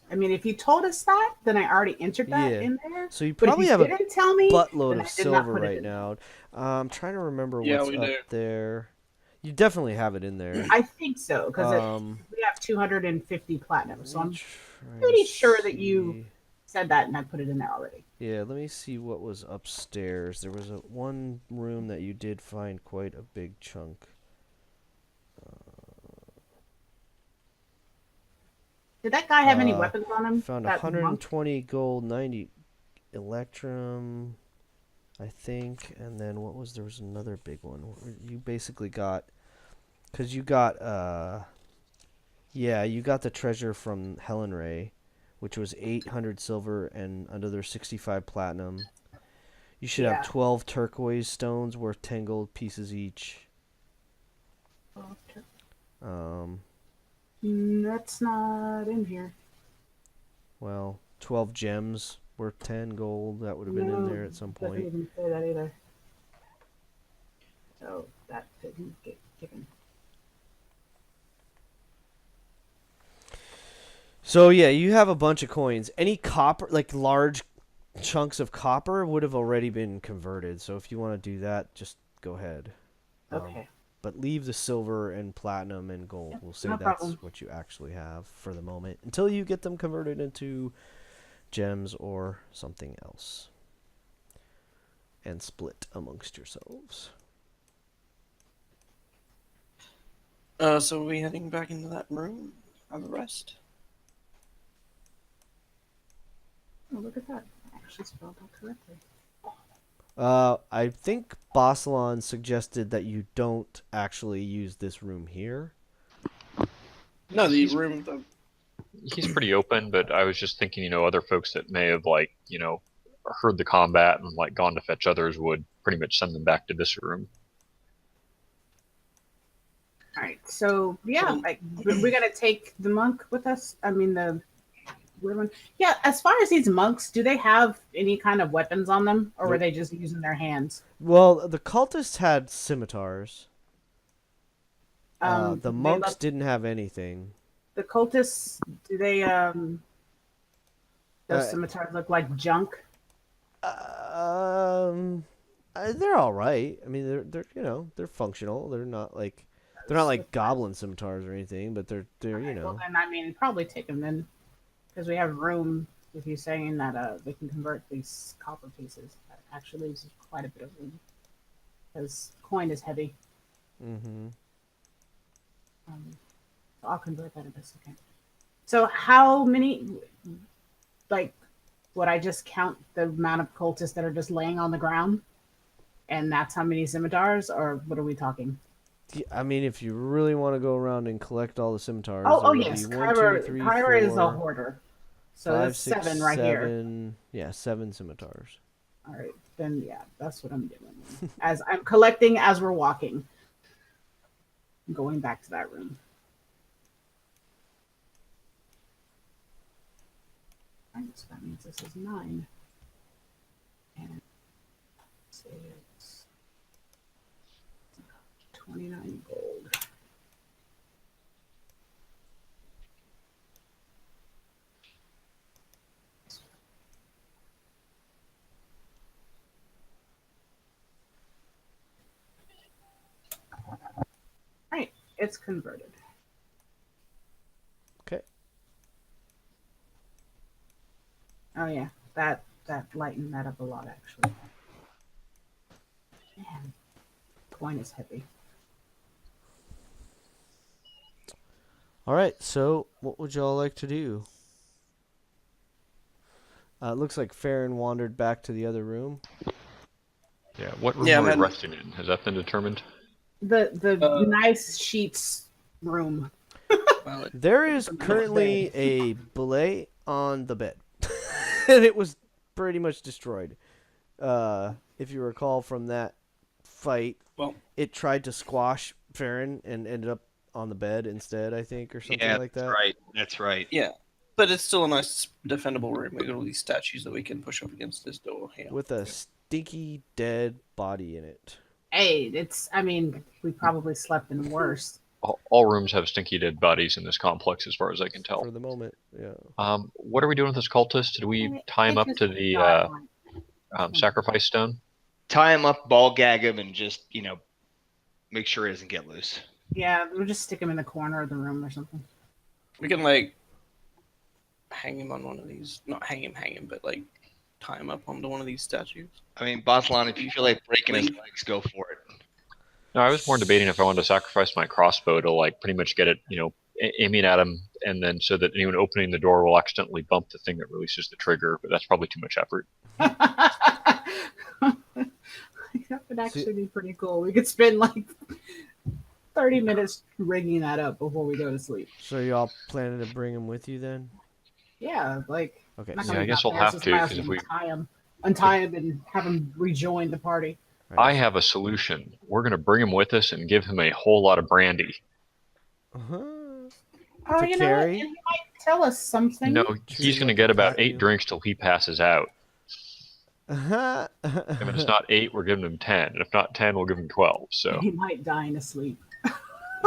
I mean, if you told us that, then I already entered that Yeah. in there. So you But if probably you have a didn't tell me, buttload then of I did not silver put it right in there. now. I'm trying to remember Yeah, what's we up do. there. You definitely have it in there. I think so, because Um, we have 250 platinum. let So me I'm try pretty to sure that you see. said that and I put it in there already. Yeah, let me see what was upstairs. There was one room that you did find quite a big chunk. Did that guy have any weapons on him? Found That monk? 120 gold, 90 electrum, I think, and then there was another big one. You basically got, because you got, you got the treasure from Helen Ray, which was 800 silver and another 65 platinum. You should have Yeah. 12 turquoise stones worth 10 gold pieces each. That's not in here. Well, 12 gems worth 10 gold. That would have been in there at some Doesn't point. even say that either. So that didn't get given. So yeah, you have a bunch of coins. Any copper, like large chunks of copper, would have already been converted. So if you want to do that, just go ahead. Okay. But leave the silver and platinum and gold. Yep, We'll say no that's problem. what you actually have for the moment until you get them converted into gems or something else and split amongst yourselves. So are we heading back into that room? Have a rest? Oh, look at that. I actually spelled that correctly. I think Bossalon suggested that you don't actually use this room here. No, the room. He's pretty open, but I was just thinking, other folks that may have heard the combat and gone to fetch others would pretty much send them back to this room. All right. So yeah, we're gonna take the monk with us. I mean the women. Yeah. As far as these monks, do they have any kind of weapons on them, or were Nope. they just using their hands? Well, the cultists had scimitars. The They monks look- didn't have anything. The cultists, do they those Uh, scimitars look like junk? They're all right. I mean, they're functional. They're not like goblin scimitars or anything, but they're Okay, well then I mean probably take them then, because we have room. With you saying that they can convert these copper pieces, that actually leaves quite a bit of room. Because coin is heavy. Mm-hmm. So I'll convert that in a second. So how many? Like, would I just count the amount of cultists that are just laying on the ground, and that's how many scimitars, or what are we talking? I mean, if you really want to go around and collect all the scimitars, Oh, there would yes, be one, two, Kyra. three, Kyra is a four, hoarder, so five, that's six, 7 right here. seven. Yeah, 7 scimitars. All right, then yeah, that's what I'm doing. As I'm collecting as we're walking, I'm going back to that room. All right, so that means this is 9, and say it's 29 gold. Right, it's converted. Okay. Oh yeah, that lightened that up a lot actually. Man, coin is heavy. All right. So, what would y'all like to do? It looks like Farron wandered back to the other room. Yeah. What room Yeah, are we man. resting in? Has that been determined? The Uh, nice sheets room. Well, There is currently a belay on the bed, and it was pretty much destroyed. If you recall from that fight, well, it tried to squash Farron and ended up on the bed instead, I think, or something Yeah, like that's that. right. That's right. yeah. But it's still a nice defendable room. We got all these statues that we can push up against this door here. With a stinky dead body in it. Hey, it's. I mean, we probably slept in worse. All rooms have stinky dead bodies in this complex, as far as I can tell. For the moment, yeah. What are we doing with this cultist? Did we tie him It up just to the got on. sacrifice stone? Tie him up, ball gag him, and just make sure he doesn't get loose. Yeah, we'll just stick him in the corner of the room or something. We can like hang him on one of these. Not hang him, but like tie him up onto one of these statues. I mean, Boslan, if you feel like breaking his legs, go for it. No, I was more debating if I wanted to sacrifice my crossbow to like pretty much get it, aiming at him, and then so that anyone opening the door will accidentally bump the thing that releases the trigger. But that's probably too much effort. That would actually be pretty cool. We could spend like 30 minutes rigging that up before we go to sleep. So y'all planning to bring him with you then? Yeah, like. Okay. I'm not so- Yeah, I gonna guess be we'll out there, have it's to, just 'cause if we- untie him and have him rejoin the party. right. I have a solution. We're going to bring him with us and give him a whole lot of brandy. Uh-huh. Oh, To you know what? carry? And he might tell us something. No, Treat he's him going to like get a about pack 8 mule. drinks till he passes out. Uh-huh. If it's not 8, we're giving him 10. And if not 10, we'll give him 12. So He might die in his sleep.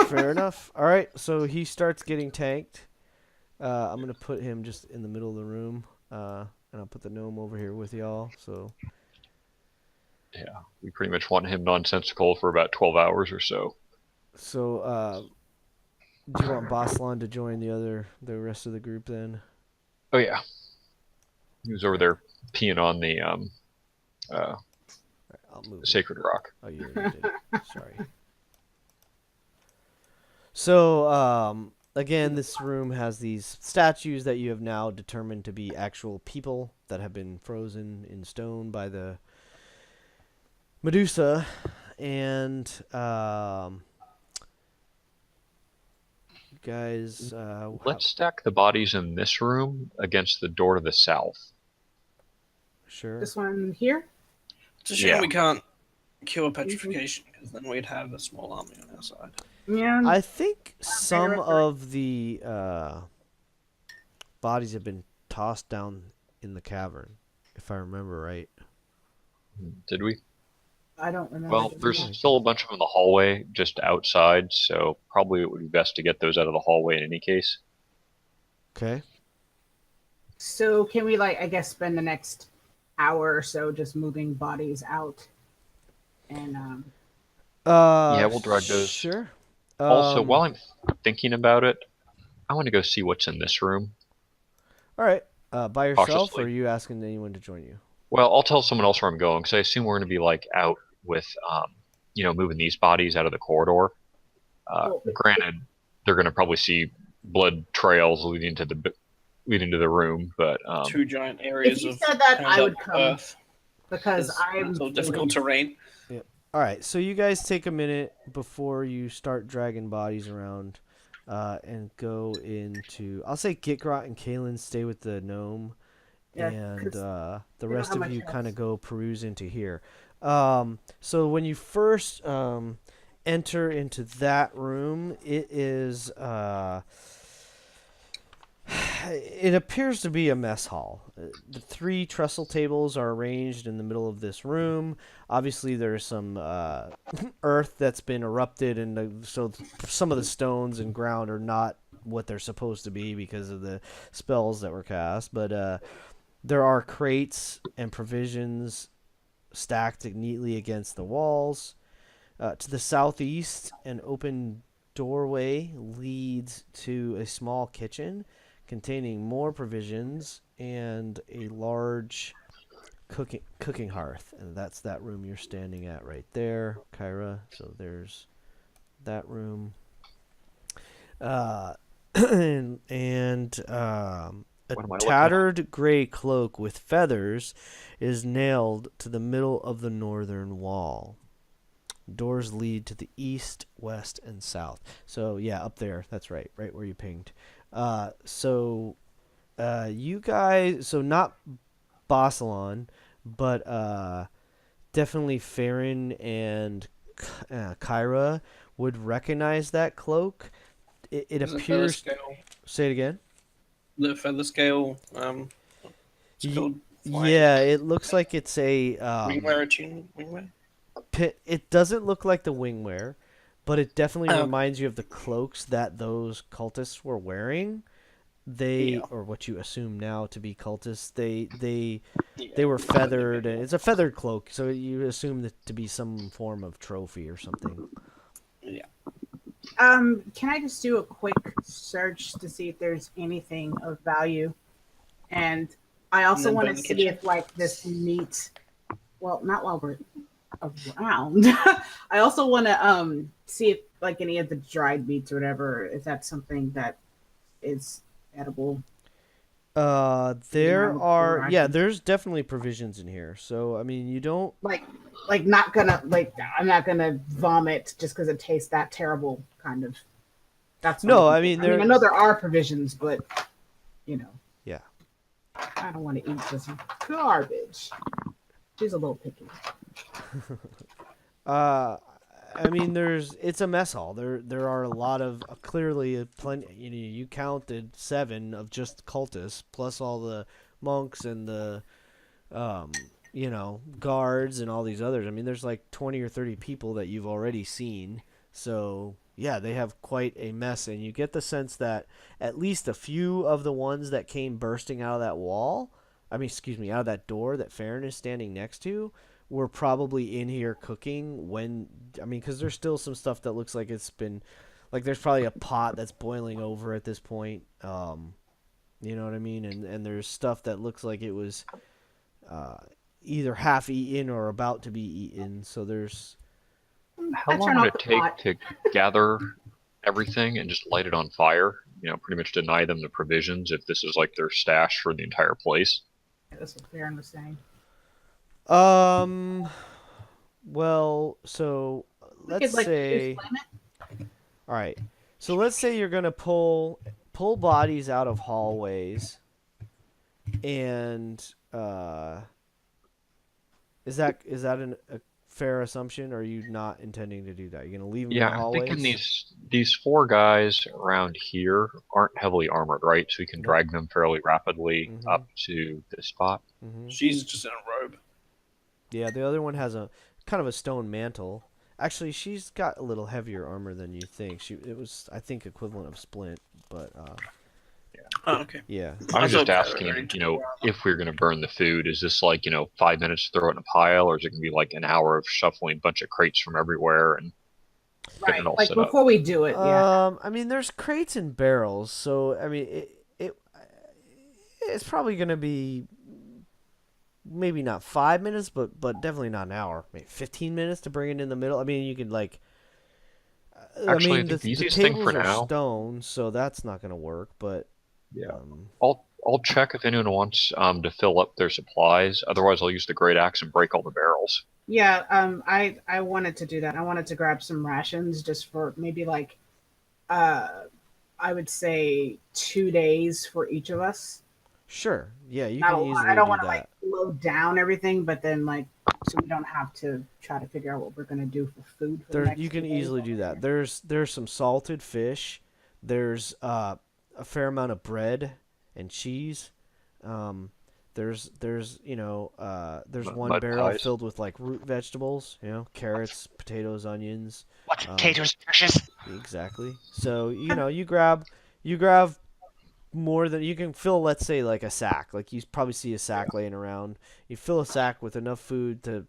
Fair enough. All right, so he starts getting tanked. I'm going to put him just in the middle of the room, and I'll put the gnome over here with y'all. So yeah, we pretty much want him nonsensical for about 12 hours or so. Do you want Boslan to join the rest of the group then? Oh yeah, he was over there peeing on the All right, I'll move. sacred rock. Oh, you already did. Sorry. So, again, this room has these statues that you have now determined to be actual people that have been frozen in stone by the Medusa, and you guys. Let's stack the bodies in this room against the door to the south. Sure. This one here? It's a shame Yeah. we can't cure petrification because then we'd have a small army on our side. Yeah. I think some right. of the bodies have been tossed down in the cavern, if I remember right. Did we? I don't remember. Well, there's still a bunch of them in the hallway just outside, so probably it would be best to get those out of the hallway in any case. Okay. So can we, like, I guess, spend the next hour or so just moving bodies out? And Yeah, we'll drag those. Sure. Also, while I'm thinking about it, I want to go see what's in this room All right. By yourself, or are cautiously. you asking anyone to join you? Well, I'll tell someone else where I'm going because I assume we're going to be like out with, moving these bodies out of the corridor. well, Granted, they're going to probably see blood trails leading to the room, but Two giant if areas you of said that, I turned would up come earth. because There's I'm sort of difficult terrain. Yep. All right. So you guys take a minute before you start dragging bodies around, and go into. I'll say Gitgrot and Kalen stay with the gnome, Yeah, and 'cause the they don't rest have of much you kind else. of go peruse into here. So when you first enter into that room, it is. It appears to be a mess hall. The three trestle tables are arranged in the middle of this room. Obviously, there's some earth that's been erupted, and so some of the stones and ground are not what they're supposed to be because of the spells that were cast. But there are crates and provisions stacked neatly against the walls. To the southeast, an open doorway leads to a small kitchen containing more provisions and a large cooking hearth, and that's that room you're standing at right there, Kyra. So there's that room, uh, and a what am I looking at? tattered gray cloak with feathers is nailed to the middle of the northern wall. Doors lead to the east, west, and south. So yeah, up there. That's right, right where you pinged. You guys. So not Bossalon, but definitely Farron and Kyra would recognize that cloak. It There's a feather appears. scale. Say it again. The feather scale. It's Y- called yeah, it looks like it's a wingwear attunement. Wingwear. It doesn't look like the wingwear, but it definitely Oh, reminds you of the cloaks that those cultists were wearing. yeah. Or what you assume now to be cultists, they Yeah. were feathered, and it's a feathered cloak, so you assume that to be some form of trophy or something. Yeah. Can I just do a quick search to see if there's anything of value? And I also then want burn to the see kitchen? if, like, this meat. Well, not while we're around. I also want to see if, like, any of the dried meats or whatever, if that's something that is edible. There Around are, where I yeah, can, there's definitely provisions in here. So I mean, you don't. like not gonna like I'm not gonna vomit just because it tastes that terrible. Kind of. That's what I'm No, looking I for. mean I mean, I there. know there are provisions, but you know, Yeah. I don't want to eat this garbage. She's a little picky. Uh, I mean, it's a mess hall. There are a lot of clearly plenty. You counted 7 of just cultists plus all the monks and the um, guards and all these others. I mean, there's like 20 or 30 people that you've already seen. So yeah, they have quite a mess, and you get the sense that at least a few of the ones that came bursting out of that wall, I mean, excuse me, out of that door that Farron is standing next to, were probably in here cooking when, I mean, because there's still some stuff that looks like it's been, like there's probably a pot that's boiling over at this point. You know what I mean? And there's stuff that looks like it was uh, either half eaten or about to be eaten. So there's. How I long turn would off it the take pot. to gather everything and just light it on fire? Pretty much deny them the provisions if this is like their stash for the entire place. That's what Farron was saying. Um. Well, so We let's could like use say. flame All right. So let's say you're gonna pull bodies out of hallways, and is that a fair assumption, or are you not intending to do that? You're gonna leave them in Yeah, the I'm thinking hallways? these 4 guys around here aren't heavily armored, right? So we can Nope. drag them fairly rapidly Mhm. up to this spot. Mhm. She's just in a robe. Yeah, the other one has a kind of a stone mantle. Actually, she's got a little heavier armor than you think. It was, I think, equivalent of splint, but Oh, okay. Yeah. I was I just thought asking, Kyra you know, if we're going to burn the food, is this like, 5 minutes to throw it in a pile, or is it going to be like an hour of shuffling a bunch of crates from everywhere and getting Right. it all Like set up? before we do it, yeah. I mean, there's crates and barrels, so I mean, it's probably gonna be maybe not 5 minutes, but definitely not an hour. Maybe 15 minutes to bring it in the middle. I mean, you could like. I Actually, I mean, think the the easiest thing for tables are now, stone, so that's not gonna work. But yeah, um, I'll check if anyone wants to fill up their supplies. Otherwise, I'll use the great axe and break all the barrels. Yeah, I wanted to do that. I wanted to grab some rations just for maybe like uh I would say 2 days for each of us. sure, yeah, you Not can a lot. I easily don't do want to like that. load down everything, but then like so we don't have to try to figure out what we're gonna do for food for the There, you next few can days easily while do we're that. here. There's some salted fish. There's a fair amount of bread and cheese. Um, there's one Mud barrel pies. filled with like root vegetables. Carrots, potatoes, onions. What's Um, potatoes, precious? exactly. So you grab more than you can fill. Let's say like a sack. Like you probably see a sack laying around. You fill a sack with enough food to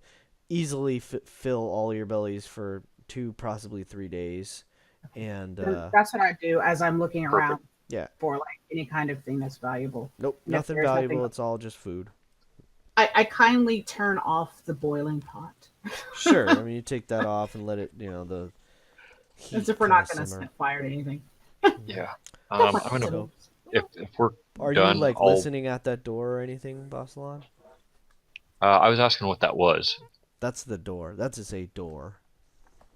easily fill all your bellies for 2, possibly 3 days. And Then that's what I do as I'm looking around Perfect. yeah, for like any kind of thing that's valuable. nope, And if nothing there's nothing, valuable. It's all just food. I kindly turn off the boiling pot. Sure. I mean, you take that off and let it, the As heat if we're kind not of going to simmer. set fire to anything. Yeah. Don't I'm gonna So, if we're are you done, like I'll. listening at that door or anything, Bossalon? I was asking what that was. That's the door. That's just a door.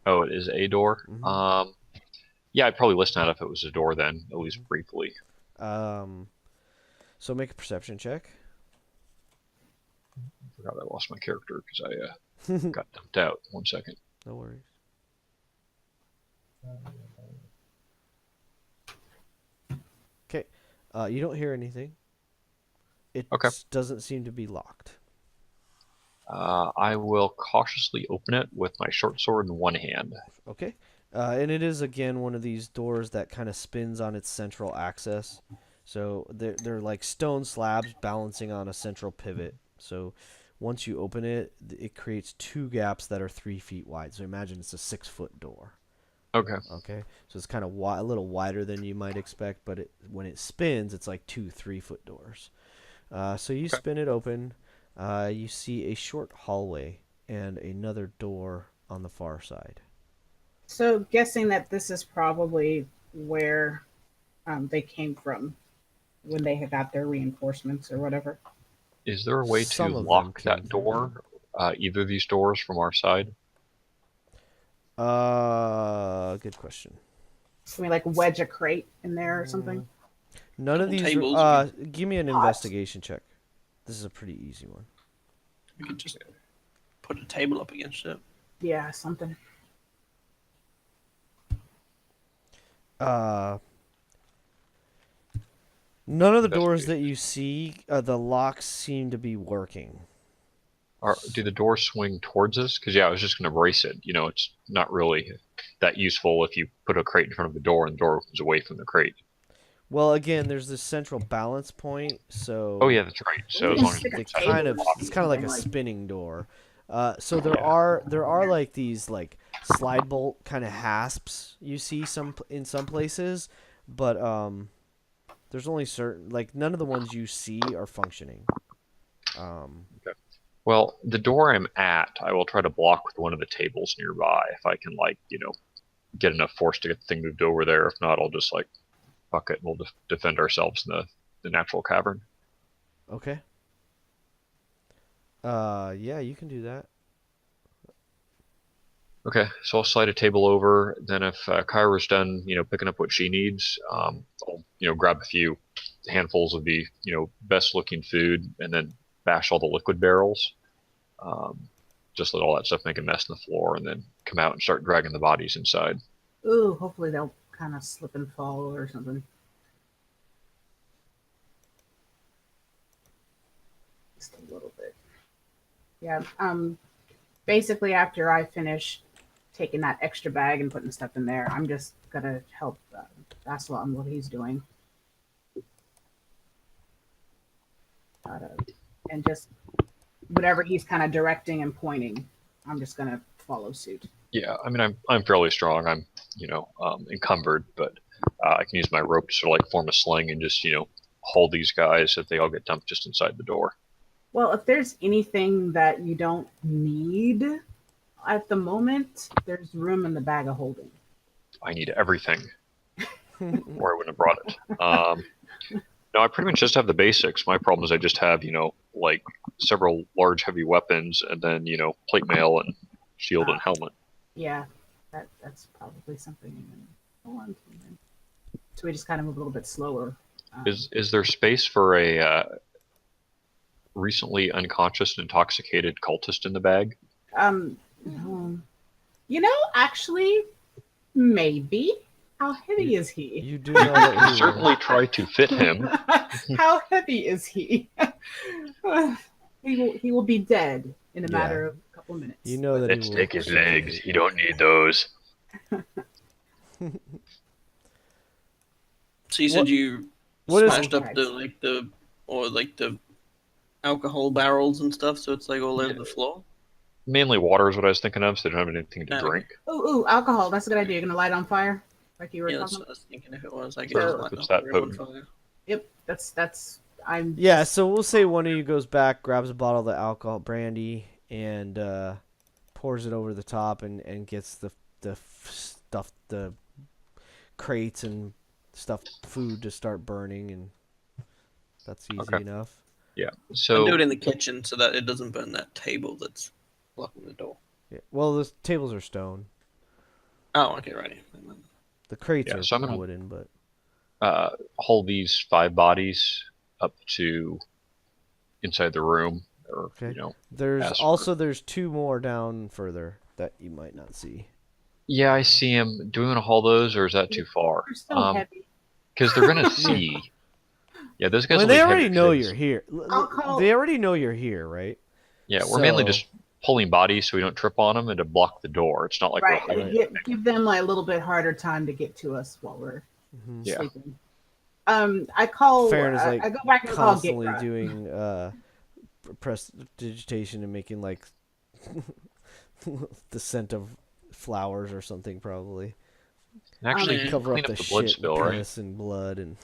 Oh, it is a door. Hmm. Yeah, I'd probably listen out if it was a door then, at least briefly. Um, so make a perception check. I forgot I lost my character because I got dumped out. 1 second. No worries. Okay. You don't hear anything. It Okay. doesn't seem to be locked. I will cautiously open it with my short sword in one hand. Okay. And it is again one of these doors that kind of spins on its central axis. So they're like stone slabs balancing on a central pivot. So once you open it, it creates two gaps that are 3 feet wide. So imagine it's a 6-foot door. Okay. Okay. So it's kind of a little wider than you might expect, but when it spins, it's like 2 3-foot doors. So you Okay. spin it open. You see a short hallway and another door on the far side. So, guessing that this is probably where they came from when they had got their reinforcements or whatever. Is there a way Some to of them lock came that from. door? Either of these doors from our side? Good question. Can we like wedge a crate in there or something? None of Couple these. tables, Give me an Pots. investigation check. This is a pretty easy one. We could just put a table up against it. Yeah, something. None of the doors that Investigation. you see, the locks seem to be working. Do the doors swing towards us? Because yeah, I was just going to brace it. It's not really that useful if you put a crate in front of the door and the door opens away from the crate. Well, again, there's this central balance point, Oh so yeah, that's right. We So as can long as stick the a they inside of table kind the of in lock. it's or kind of like something a like. spinning door. So there Yeah. are like these like slide bolt kind of hasps you see in some places, but there's only certain, like, none of the ones you see are functioning. Okay. Well, the door I'm at, I will try to block with one of the tables nearby if I can, get enough force to get the thing moved over there. If not, I'll just fuck it and we'll defend ourselves in the natural cavern. Okay. Yeah, you can do that. Okay, so I'll slide a table over. Then if Kyra's done, picking up what she needs, I'll, grab a few handfuls of the, best looking food and then bash all the liquid barrels. Just let all that stuff make a mess on the floor and then come out and start dragging the bodies inside. Ooh, hopefully they'll kind of slip and fall or something. Just a little bit. Yeah. Basically, after I finish taking that extra bag and putting stuff in there, I'm just gonna help Vassal on what he's doing. And just whatever he's kind of directing and pointing, I'm just gonna follow suit. Yeah, I mean, I'm fairly strong. I'm, encumbered, but I can use my rope to sort of like form a sling and just, hold these guys if they all get dumped just inside the door. Well, if there's anything that you don't need at the moment, there's room in the bag of holding. I need everything, or I wouldn't have brought it. No, I pretty much just have the basics. My problem is I just have, like several large heavy weapons and then, plate mail and shield and helmet. Yeah, that's probably something you can hold on to. Then. So we just kind of move a little bit slower. Is there space for a recently unconscious and intoxicated cultist in the bag? Actually, maybe. How heavy is he? You do know that I he certainly try to fit him. How heavy is he? He will be dead in a matter of a couple minutes. You know that Let's he will take his legs. You don't need those. So you said you what is- smashed up the alcohol barrels and stuff, so it's like all over the floor. Mainly water is what I was thinking of, so they don't have anything to Yeah. drink. Ooh, alcohol. That's a good idea. You're gonna light on fire, like you were Yeah, that's talking what I was thinking. If it was, I guess Sure, light it's up that everyone potent. fire. Yep, that's. I'm. Yeah, so we'll say one of you goes back, grabs a bottle of the alcohol brandy, and pours it over the top, and gets the stuff, the crates and stuff, food to start burning, and that's easy Okay. enough. Yeah. And So do it in the kitchen so that it doesn't burn that table that's blocking the door. Yeah. Well, the tables are stone. Oh, okay, right. The crates Yeah, are so I'm gonna- wooden, but hold these 5 bodies up to inside the room, or Okay. Ask there's 2 more down further that you might not see. Yeah, I see him. Do we want to haul those, or is that too far? They're so heavy. Because they're gonna see. Yeah, those guys. Well, will they be already heavy know 'cause- you're here. I'll call- They already know you're here, right? Yeah, we're mainly So- just pulling bodies so we don't trip on them and to block the door. It's not like Right. we're hiding. Give them like a little bit harder time to get to us while we're Mhm. Yeah. sleeping. I call. Farron is I like go back and call constantly Gitrat. doing prestidigitation and making like the scent of flowers or something, probably. And actually, Okay. Cover clean up up the the blood shit, spill, and right? piss and blood, and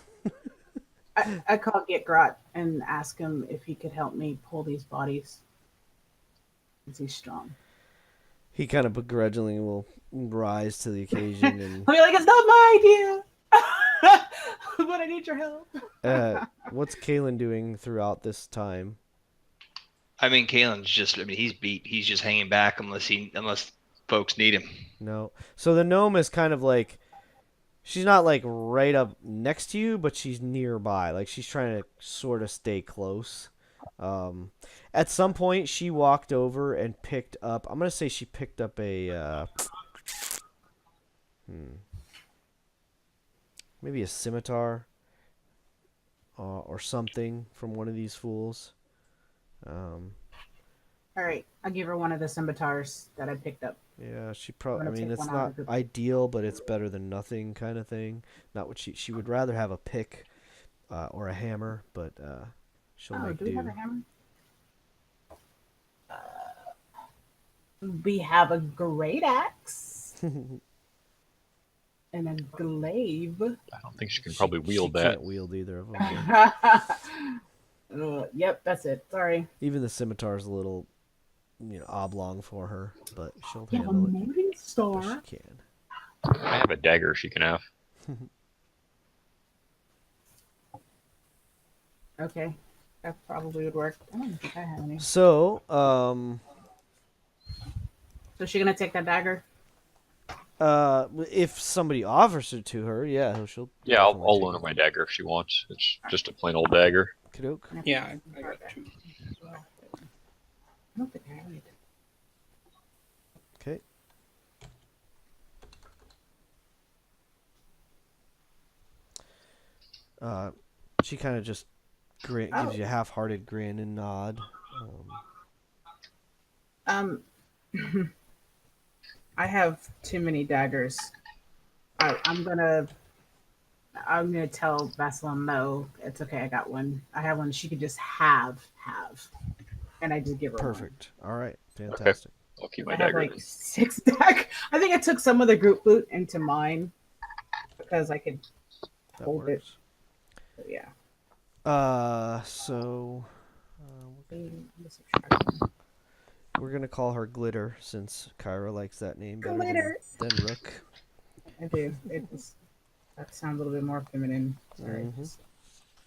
I call Gitrat and ask him if he could help me pull these bodies. Because he's strong. he kind of begrudgingly will rise to the occasion. And I'll be like, it's not my idea, but I need your help. what's Kalen doing throughout this time? I mean, Kalen's just, I mean, he's beat. He's just hanging back unless folks need him. No. So the gnome is kind of like, she's not like right up next to you, but she's nearby. Like she's trying to sort of stay close. At some point, she walked over and picked up. I'm gonna say she picked up a maybe a scimitar or something from one of these fools. All right, I'll give her one of the scimitars that I picked up. Yeah, she probably. I I'm gonna mean, take it's one out not of the- ideal, but it's better than nothing, kind of thing. Not what she would rather have a pick or a hammer, but she'll Oh, make do we do. have a hammer? We have a great axe and a glaive. I don't think she can probably wield she that. Can't wield either of them. Yep, that's it. Sorry. Even the scimitar's a little, oblong for her, but she'll You have a handle it. moving But star. she can. I have a dagger she can have. Okay, that probably would work. I don't think I have any. So, So she gonna take that dagger? if somebody offers it to her, yeah, she'll. Yeah, I'll definitely loan her take my dagger if she wants. It's just a plain old dagger. it. Kidok. Yeah, I got 2. I don't think I have anything. Okay. She kind of just gives you a half-hearted grin and nod. I have too many daggers. I'm gonna I'm gonna tell Vaseline no, it's okay. I got one. I have one. She could just have, and I just give her one. Perfect. All right. Okay. Fantastic. I'll keep 'Cause my I have dagger. like 6 deck. I think I took some of the group loot into mine because I could That hold it. works. So, yeah. So I'm just subtracting. we're gonna call her Glitter since Kyra likes that name better Glitter. than Rook. I do. That sounds a little bit more feminine. Sorry. Mhm.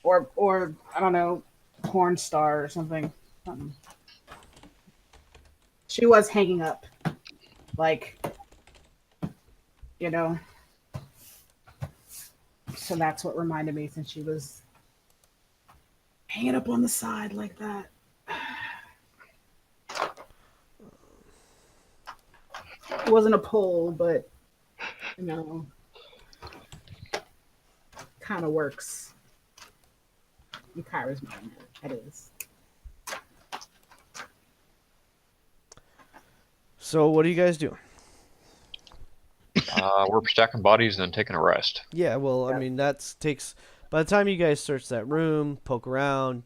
Or I don't know, porn star or something. Something. She was hanging up, like, you know. So that's what reminded me, since she was hanging up on the side like that. It wasn't a pole, but you know, kind of works. In Kyra's mind, that is. So what are you guys doing? We're stacking bodies and then taking a rest. Yeah, well, I Yeah. mean, that takes. By the time you guys search that room, poke around,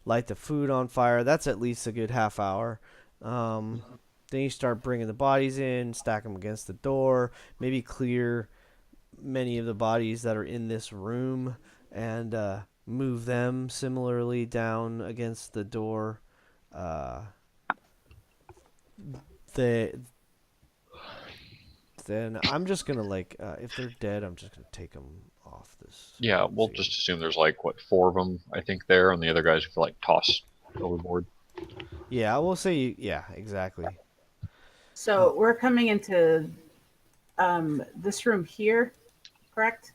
light the food on fire, that's at least a good half hour. Then you start bringing the bodies in, stack them against the door, maybe clear many of the bodies that are in this room, and move them similarly down against the door. Uh, they Then I'm just gonna if they're dead, I'm just gonna take them off this. Yeah, we'll scene. just assume there's like, what, 4 of them, I think, there, and the other guys are like tossed overboard. Yeah, we'll say yeah, exactly. So we're coming into this room here, correct?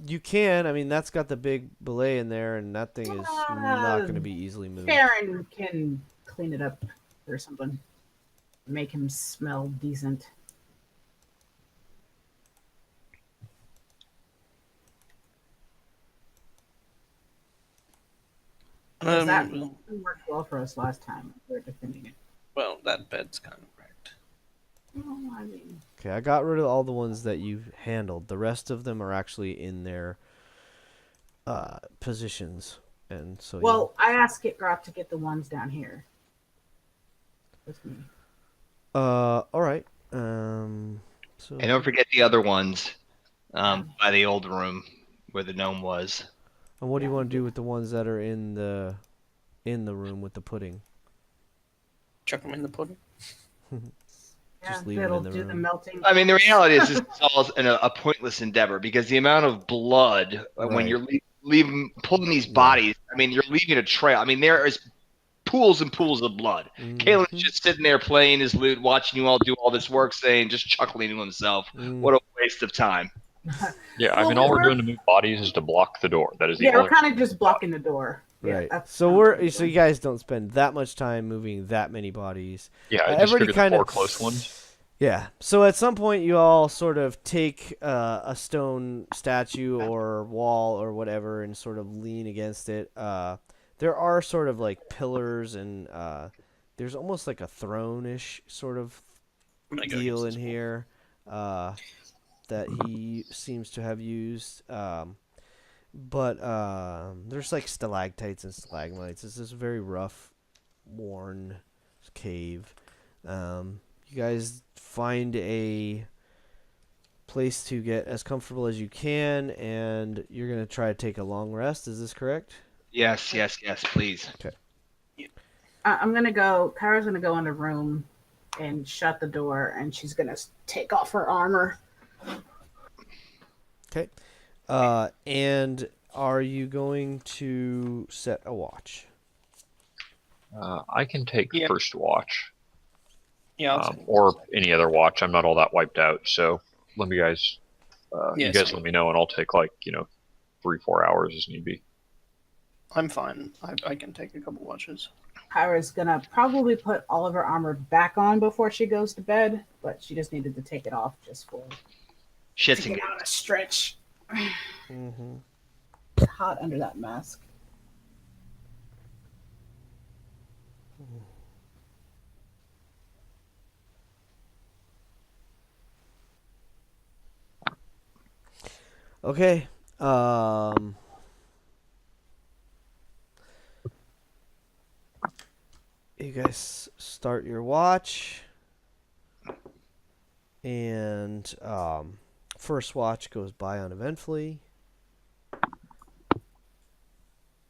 You can. I mean, that's got the big belay in there, and that thing is not going to be easily moved. Farron can clean it up or something. Make him smell decent. That worked well for us last time. We were defending it. Well, that bed's kind of wrecked. Well, I mean, Okay, I got rid of all the ones that you handled. The rest of them are actually in their positions, and so. well, I asked Gitgrop to get the ones down here with me. All right. So. And don't forget the other ones by the old room where the gnome was. And what do you want to do with the ones that are in the room with the pudding? Chuck them in the pudding. Just Yeah, leave 'em that'll in the do the room. melting. I mean, the reality is this is all a pointless endeavor because the amount of blood when Right. you're pulling these bodies, I mean, you're leaving a trail. I mean, there is pools and pools of blood. Kalen's just sitting there playing his lute, watching you all do all this work, saying, just chuckling to himself, what a waste of time. Yeah, I mean, all we're doing to move bodies is to block the door. That is the Yeah, we're only. kind of just blocking the door. Right. Yeah, So so you guys don't spend that much time moving that many bodies. Yeah, I just everybody figured the kind 4 of close ones. Yeah. So at some point you all sort of take a stone statue or wall or whatever and sort of lean against it. There are sort of like pillars and there's almost like a throne-ish sort of deal in here that he seems to have used. But there's like stalactites and stalagmites. It's this very rough, worn cave. You guys find a place to get as comfortable as you can, and you're going to try to take a long rest. Is this correct? Yes, please. Okay. I'm going to go. Kyra's going to go in the room and shut the door, and she's going to take off her armor. Okay. And are you going to set a watch? I can take first watch. Yeah, or any other watch. I'm not all that wiped out, so let me guys. You guys let me know, and I'll take 3-4 hours as need be. I'm fine. I can take a couple watches. Kyra's going to probably put all of her armor back on before she goes to bed, but she just needed to take it off just for Shits to and get out a stretch. Mm-hmm. It's hot under that mask. Okay. Um, you guys start your watch, and first watch goes by uneventfully.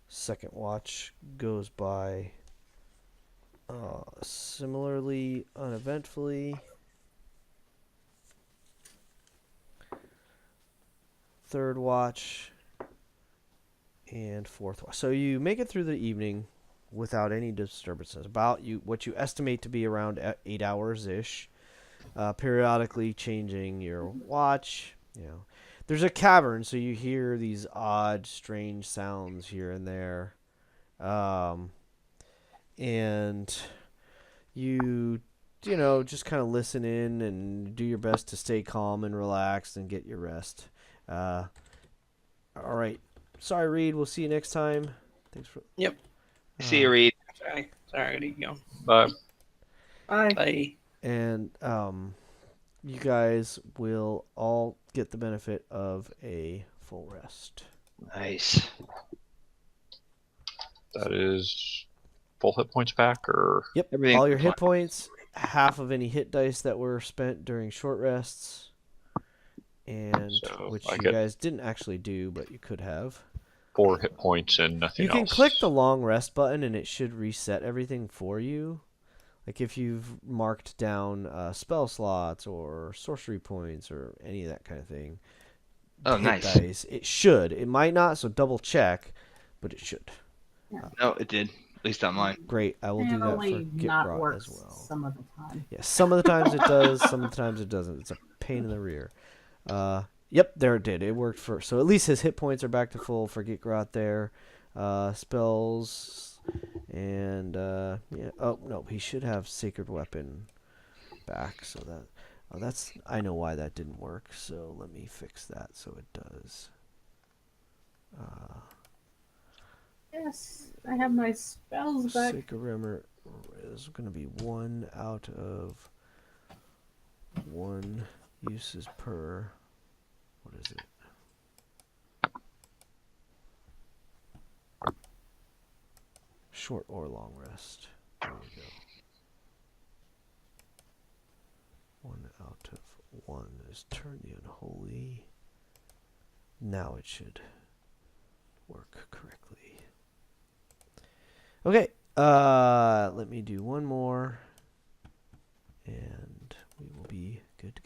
Second watch goes by similarly uneventfully. Third watch and fourth watch. So you make it through the evening without any disturbances. What you estimate to be around 8 hours ish. Periodically changing your watch. There's a cavern, so you hear these odd, strange sounds here and there, and just kind of listen in and do your best to stay calm and relaxed and get your rest. All right. Sorry, Reed. We'll see you next time. Thanks for. Yep. See you, Reed. Sorry, I gotta go. But Bye. Bye. And you guys will all get the benefit of a full rest. Nice. that is full hit points back, or Yep. Everything All your hit fine. points, half of any hit dice that were spent during short rests, and So which I you get- guys didn't actually do, but you could have. 4 hit points and nothing You can else. click the long rest button and it should reset everything for you. Like if you've marked down spell slots or sorcery points or any of that kind of thing. Oh, hit nice. dice, it should. It might not, so double check, but it should. No, it did. At least on mine. Great, I will do It that for only Get not Rot works as well. some of the time. Yeah, some of the times it does, some of the times it doesn't. It's a pain in the rear. Yep, there it did. It worked for. So at least his hit points are back to full for Get Grot there. Spells and yeah. Oh no, he should have Sacred Weapon back. So that's I know why that didn't work. So let me fix that so it does. Yes, I have my spells back. Sacred Remember is going to be 1 out of 1 uses per. What is it? Short or long rest. There we go. 1 out of 1 is turn the unholy. Now it should work correctly. Okay. Let me do one more, and we will be good to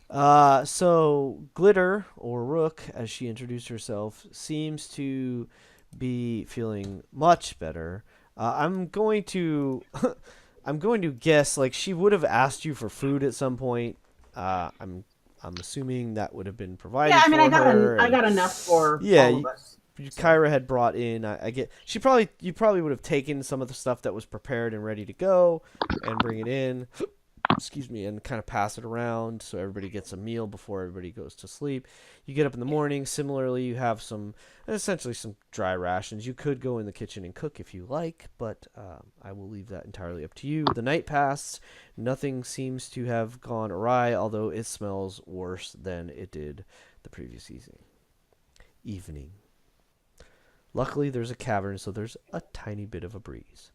go. So Glitter, or Rook, as she introduced herself, seems to be feeling much better. I'm going to, I'm going to guess like she would have asked you for food at some point. I'm assuming that would have been provided. Yeah, I mean, for I got her, I got enough for Yeah, all of us. Kyra had brought in. I get. You probably would have taken some of the stuff that was prepared and ready to go, and bring it in. Excuse me, and kind of pass it around so everybody gets a meal before everybody goes to sleep. You get up in the morning. Similarly, you have essentially some dry rations. You could go in the kitchen and cook if you like, but I will leave that entirely up to you. The night passed. Nothing seems to have gone awry, although it smells worse than it did the previous evening. Luckily, there's a cavern, so there's a tiny bit of a breeze.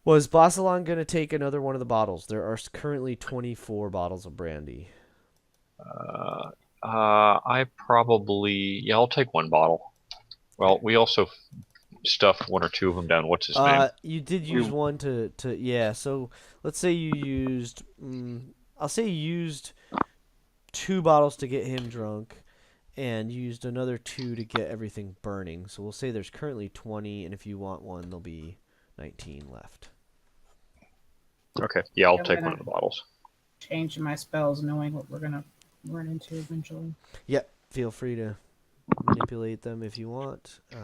Was Basilan going to take another one of the bottles? There are currently 24 bottles of brandy. I probably, yeah, I'll take 1 bottle. Well, we also stuffed 1 or 2 of them down. What's his name? You did use one to yeah. So let's say you used. I'll say you used 2 bottles to get him drunk, and used another 2 to get everything burning. So we'll say there's currently 20, and if you want one, there'll be 19 left. Okay, yeah, I'll Yeah, take we're 1 of the bottles. Changing my spells, knowing what we're gonna run into eventually. Yep. Feel free to manipulate them if you want. Let's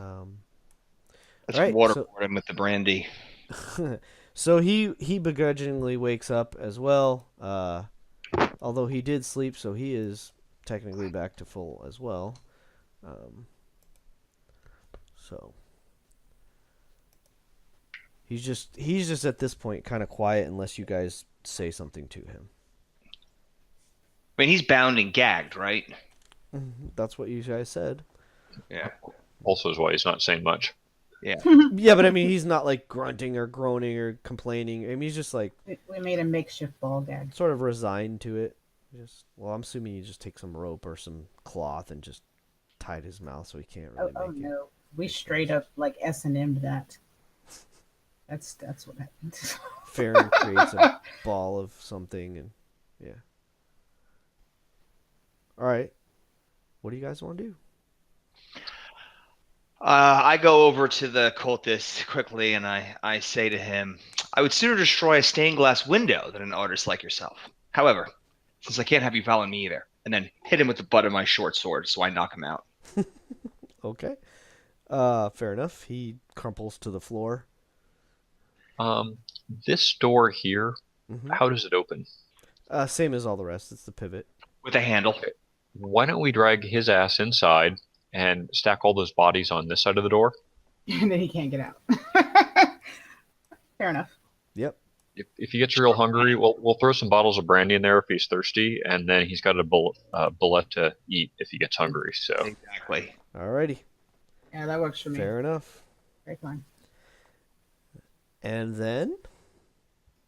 Alright, waterboard him with the brandy. So he begrudgingly wakes up as well. Although he did sleep, so he is technically back to full as well. So he's just at this point kind of quiet unless you guys say something to him. I mean, he's bound and gagged, right? That's what you guys said. Yeah. Also, is why he's not saying much. Yeah. Yeah, but I mean, he's not like grunting or groaning or complaining. I mean, he's just like We made a makeshift ball gag. sort of resigned to it. Well, I'm assuming you just take some rope or some cloth and just tied his mouth so he can't Oh, really make it. no, we straight up like S&M'd that. That's what happened. Farron creates a ball of something, and yeah. All right, what do you guys want to do? I go over to the cultist quickly and I say to him, I would sooner destroy a stained glass window than an artist like yourself. However, since I can't have you follow me either, and then hit him with the butt of my short sword so I knock him out. Okay. Fair enough. He crumples to the floor. This door here, Mhm. how does it open? Same as all the rest. It's the pivot. With a handle. Why don't we drag his ass inside and stack all those bodies on this side of the door? And then he can't get out. Fair enough. Yep. If he gets real hungry, we'll throw some bottles of brandy in there if he's thirsty, and then he's got a bullet to eat if he gets hungry. So Exactly. Alrighty. Yeah, that works for me. Fair enough. Very fine. And then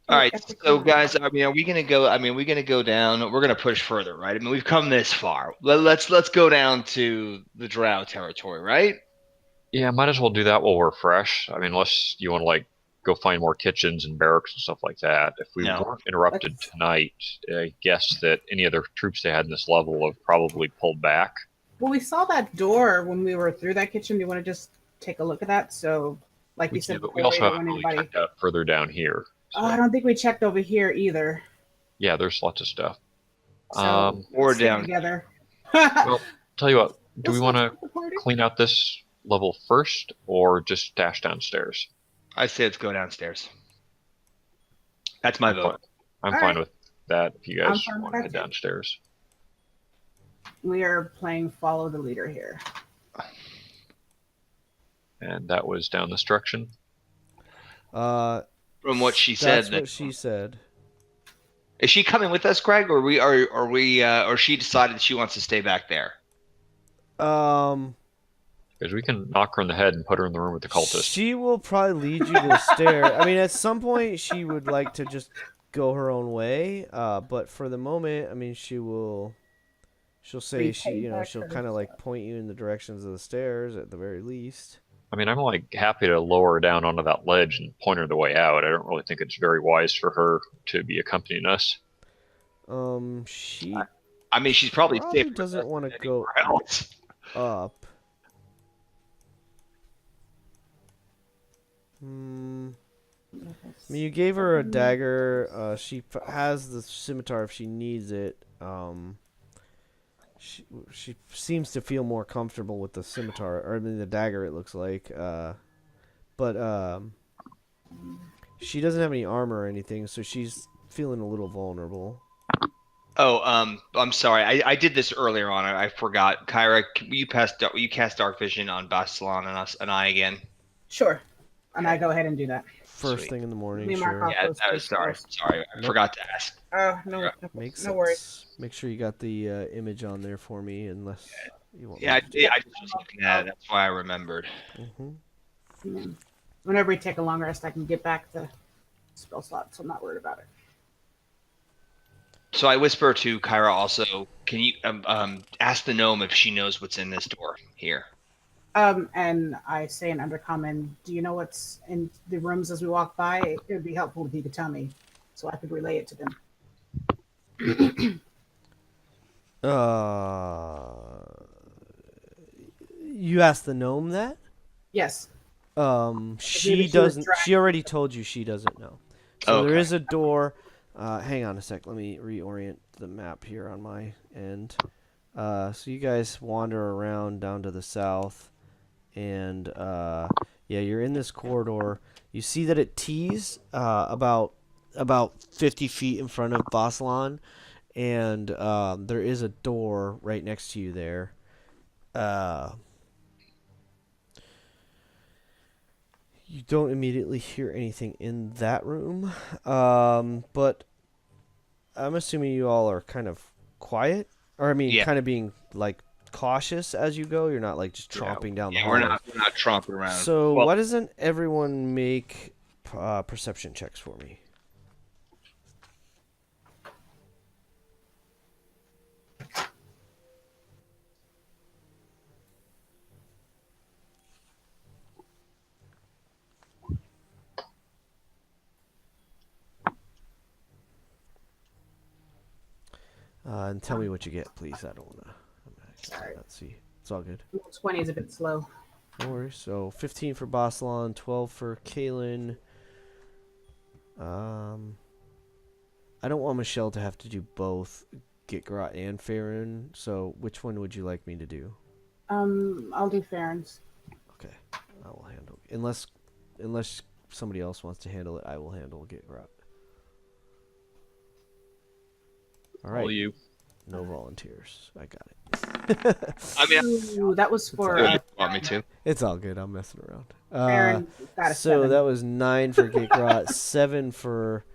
All right, so guys, I mean, are we gonna go? I mean, we're gonna go down. We're gonna push further, right? I mean, we've come this far. Let's go down to the Drow territory, right? yeah, might as well do that while we're fresh. I mean, unless you want to like go find more kitchens and barracks and stuff like that. If we No. weren't interrupted Let's- tonight, I guess that any other troops they had in this level have probably pulled back. Well, we saw that door when we were through that kitchen. Do you want to just take a look at that? So, like you said, But we before, also don't haven't want really anybody. checked out further down here. So, Oh, I don't think we checked over here either. yeah, there's lots of stuff. So Or let's stick down. together. Well, tell you what, do we Let's want to start the party. clean out this level first, or just dash downstairs? I say let's go downstairs. That's my vote. I'm All fine right. with that. If you I'm guys fine with want to that head too. downstairs. We are playing follow the leader here. And that was down this direction. From what she said, that's what she said. is she coming with us, Greg, or or she decided she wants to stay back there? Because we can knock her in the head and put her in the room with the cultist. She will probably lead you to the stair. I mean, at some point, she would like to just go her own way. But for the moment, I mean, she'll say she'll kind of like point you in the directions of the stairs at the very least. I mean, I'm like happy to lower her down onto that ledge and point her the way out. I don't really think it's very wise for her to be accompanying us. She I mean, she's probably safe doesn't want to go else. up. I mean, you gave her a dagger. She has the scimitar if she needs it. She seems to feel more comfortable with the scimitar, or I mean the dagger. It looks like, but she doesn't have any armor or anything, so she's feeling a little vulnerable. Oh, I'm sorry. I did this earlier on. I forgot. Kyra, will you cast Dark Vision on Bastalon and I again? Sure. And I go ahead and do that. First Sweet. thing in the morning, Me and Mark sure. off. Yeah, those that was, first sorry. first. Sorry, I Nope. forgot to ask. Oh, no, Makes no sense. worries. Make sure you got the image on there for me, unless you want. Yeah, I me just was looking at it. That's why I remembered. to. Whenever we take a long rest, I can get back the spell slot, so I'm not worried about it. So I whisper to Kyra also, can you ask the gnome if she knows what's in this door here? And I say in Undercommon, do you know what's in the rooms as we walk by? It would be helpful if you could tell me, so I could relay it to them. You asked the gnome that? Yes. She she was doesn't. dragged. She already told you she doesn't know. So there Okay. is a door. Hang on a sec. Let me reorient the map here on my end. So you guys wander around down to the south, and yeah, you're in this corridor. You see that it tees about 50 feet in front of Baslan, and there is a door right next to you there. You don't immediately hear anything in that room, but I'm assuming you all are kind of quiet, or I mean, Yeah. kind of being like cautious as you go. You're not like just Yeah. tromping down the Yeah, hall. we're not tromping around. So Well, why doesn't everyone make perception checks for me? And tell me what you get, please. I don't wanna. Sorry. Let's see. It's all good. 20 is a bit slow. No worries. So 15 for Bossalon, 12 for Kalen. I don't want Michelle to have to do both Gitgrot and Farron. So which one would you like me to do? I'll do Farron's. Okay, I will handle. Unless somebody else wants to handle it, I will handle Gitgrot. All right. All you. No volunteers. I got it. I mean, Ooh, that was for you want me to? It's all good. I'm messing around. Farron. Got a So 7. that was 9 for Gitgrot, 7 for.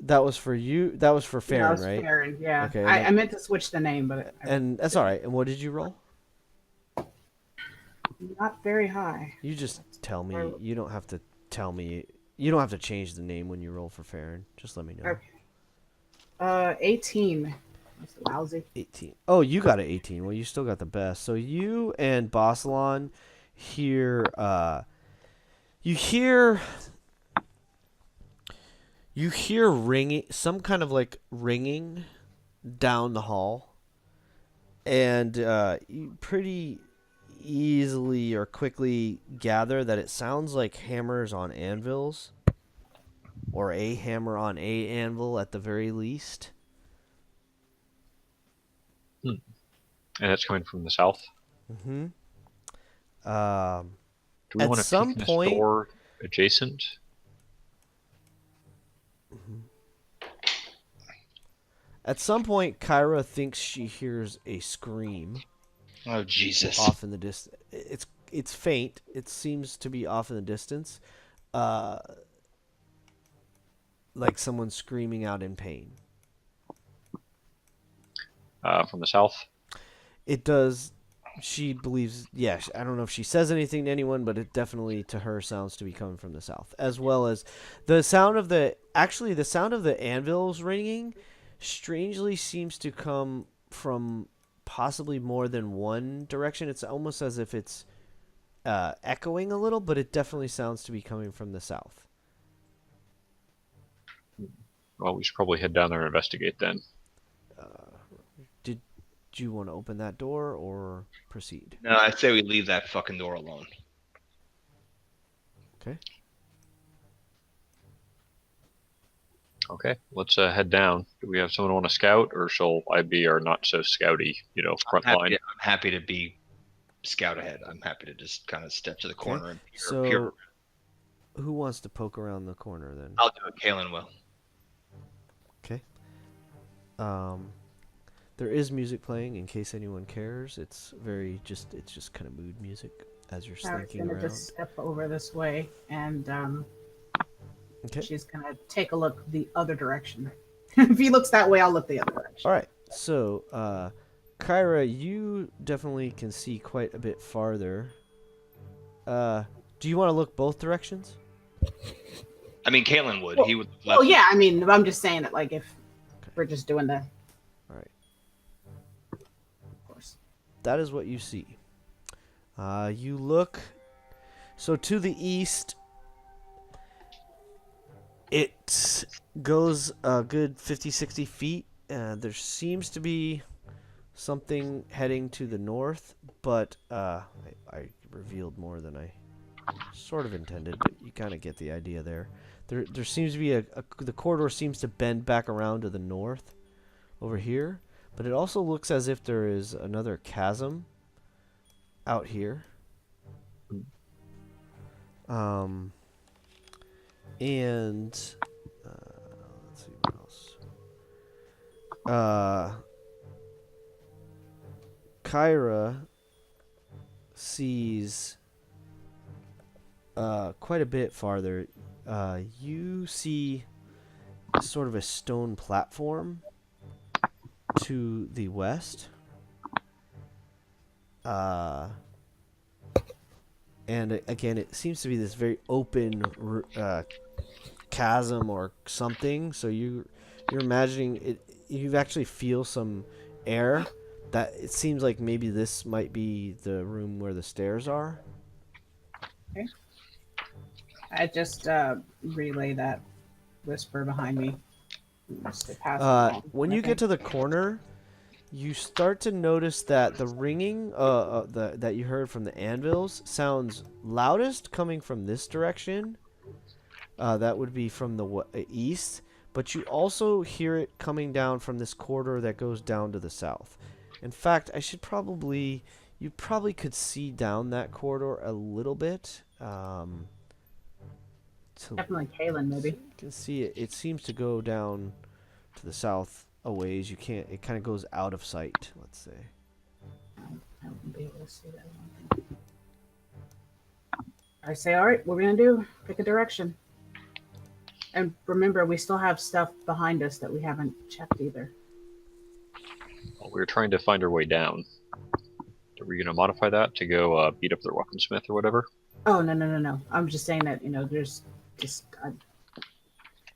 That was for you. That was for Yeah, that Farron, was right? Farron, yeah. Okay, I meant to switch the name, but And that's all right. And what did you roll? not very high. You just tell me. You don't have to tell me. You don't have to change the name when you roll for Farron. Just let me know. Okay. 18. That's lousy. 18. Oh, you got an 18. Well, you still got the best. So you and Bossalon hear. You hear ringing, some kind of like ringing down the hall, and you pretty easily or quickly gather that it sounds like hammers on anvils, or a hammer on a anvil at the very least. And it's coming from the south. Mm-hmm. Do we At want to some pick this point- door adjacent? At some point, Kyra thinks she hears a scream Oh Jesus! off in the distance. It's faint. It seems to be off in the distance, like someone screaming out in pain. From the south? It does. She believes. Yeah, I don't know if she says anything to anyone, but it definitely to her sounds to be coming from the south, as well as the sound of the sound of the anvils ringing. Strangely, seems to come from possibly more than one direction. It's almost as if it's echoing a little, but it definitely sounds to be coming from the south. Well, we should probably head down there and investigate then. Did you want to open that door or proceed? No, I'd say we leave that fucking door alone. Okay. Okay, let's head down. Do we have someone on a scout, or shall I be our not so scouty, front line? I'm happy to be scout ahead. I'm happy to just kind of step to the corner and peer. So, who wants to poke around the corner then? I'll do it. Kalen will. Okay. There is music playing in case anyone cares. It's just kind of mood music as you're I was slinking gonna around. just step over this way, and Okay. she's gonna take a look the other direction. If he looks that way, I'll look the other direction. All right. So, Kyra, you definitely can see quite a bit farther. Do you want to look both directions? I mean, Kalen would. Well- He would. Oh yeah, I mean, I'm just saying that like if we're just doing the. All right. Of course. That is what you see. You look. So to the east, it goes a good 50, 60 feet. There seems to be something heading to the north, but I revealed more than I sort of intended, but you kind of get the idea there. There seems to be the corridor seems to bend back around to the north over here, but it also looks as if there is another chasm out here. And let's see what else. Kyra sees quite a bit farther. You see sort of a stone platform to the west. And again, it seems to be this very open chasm or something. So you're imagining it. You actually feel some air. That it seems like maybe this might be the room where the stairs are. Okay. I just relay that whisper behind me. Just to pass it along. When you get to the corner, you start to notice that the ringing that you heard from the anvils sounds loudest coming from this direction. That would be from the east, but you also hear it coming down from this corridor that goes down to the south. In fact, you probably could see down that corridor a little bit. Definitely Kaylin, maybe. You can see it. It seems to go down to the south a ways. You can't. It kind of goes out of sight. Let's say. I wouldn't be able to see that one. I say, all right, what are we gonna do? Pick a direction. And remember, we still have stuff behind us that we haven't checked either. Well, we were trying to find our way down. Are we going to modify that to go beat up their weaponsmith or whatever? Oh, no. I'm just saying that, there's just...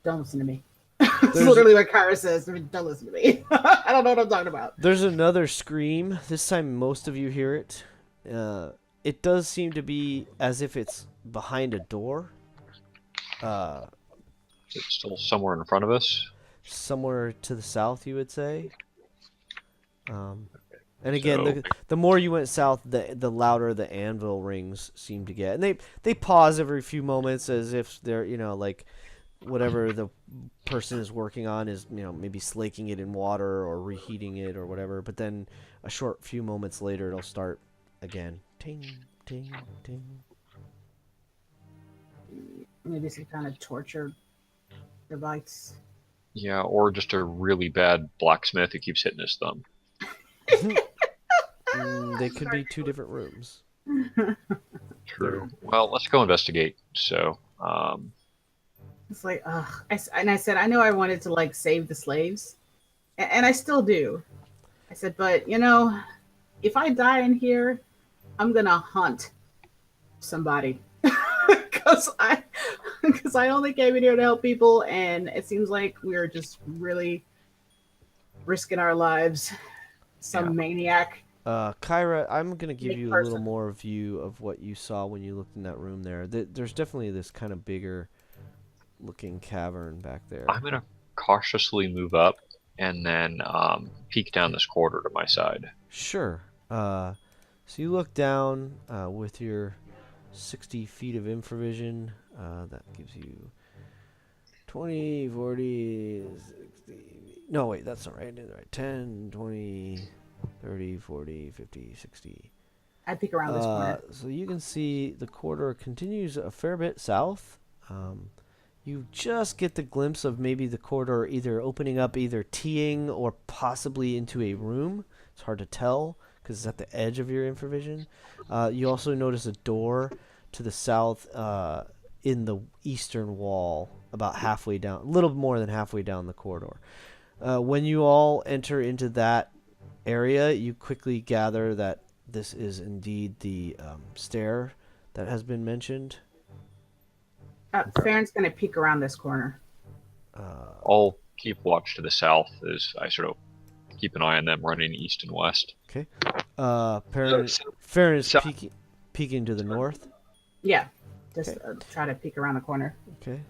don't listen to me. That's literally what Kyra says. Don't listen to me. I don't know what I'm talking about. There's another scream. This time most of you hear it. It does seem to be as if it's behind a door. It's still somewhere in front of us. Somewhere to the south, you would say. And again, the more you went south, the louder the anvil rings seem to get. And they pause every few moments as if they're, like whatever the person is working on is, maybe slaking it in water or reheating it or whatever. But then a short few moments later, it'll start again. Ting, ting, ting. Maybe some kind of torture device. Yeah, or just a really bad blacksmith who keeps hitting his thumb. They could be two different rooms. True. Well, let's go investigate. So, It's like, I said, I know I wanted to save the slaves, and I still do. I said, but if I die in here, I'm gonna hunt somebody because I only came in here to help people, and it seems like we're just really risking our lives. Some maniac. Kyra, I'm going to give you a little person. more view of what you saw when you looked in that room there. There's definitely this kind of bigger looking cavern back there. I'm going to cautiously move up and then peek down this corridor to my side. Sure. So you look down with your 60 feet of infravision. That gives you 20, 40, 60. No, wait, that's not right. 10, 20, 30, 40, 50, 60. I peek around this corner. So you can see the corridor continues a fair bit south. You just get the glimpse of maybe the corridor either opening up either T'ing or possibly into a room. It's hard to tell because it's at the edge of your infravision. You also notice a door to the south in the eastern wall, about halfway down, a little more than halfway down the corridor. When you all enter into that area, you quickly gather that this is indeed the stair that has been mentioned. Farron's going to peek around this corner. I'll keep watch to the south as I sort of keep an eye on them running east and west. Okay. Farron is peeking to the north. Yeah. Just try to peek around the corner. Okay.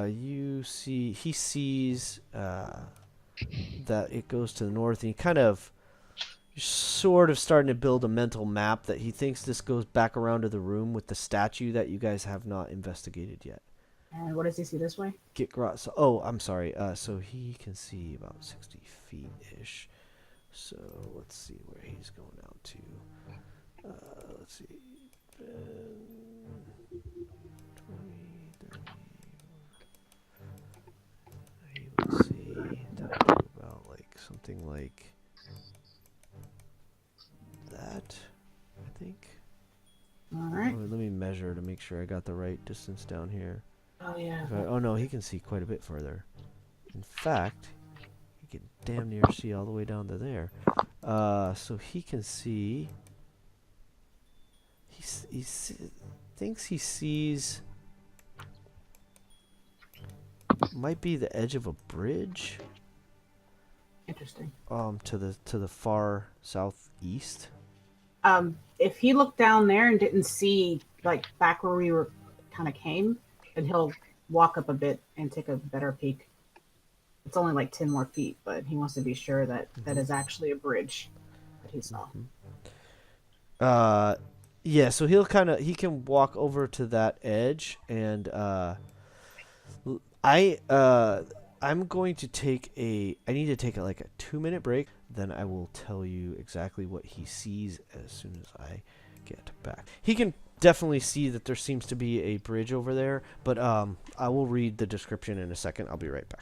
He sees that it goes to the north, and he kind of sort of starting to build a mental map that he thinks this goes back around to the room with the statue that you guys have not investigated yet. And what does he see this way? I'm sorry. So he can see about 60 feet-ish. So let's see where he's going out to. Let's see. 20, 30. He would see down to about something like that, I think. All right. Let me measure to make sure I got the right distance down here. Oh, yeah. Oh, no, he can see quite a bit further. In fact, he He can damn near see all the way down to there. So he can see. Thinks he sees. Might be the edge of a bridge. Interesting. To the far southeast. If he looked down there and didn't see like back where we were kind of came, then he'll walk up a bit and take a better peek. It's only like 10 more feet, but he wants to be sure that that is actually a bridge that he saw. Yeah, so he can walk over to that edge, and I'm going to I need to take like a 2-minute break. Then I will tell you exactly what he sees as soon as I get back. He can definitely see that there seems to be a bridge over there, but I will read the description in a second. I'll be right back.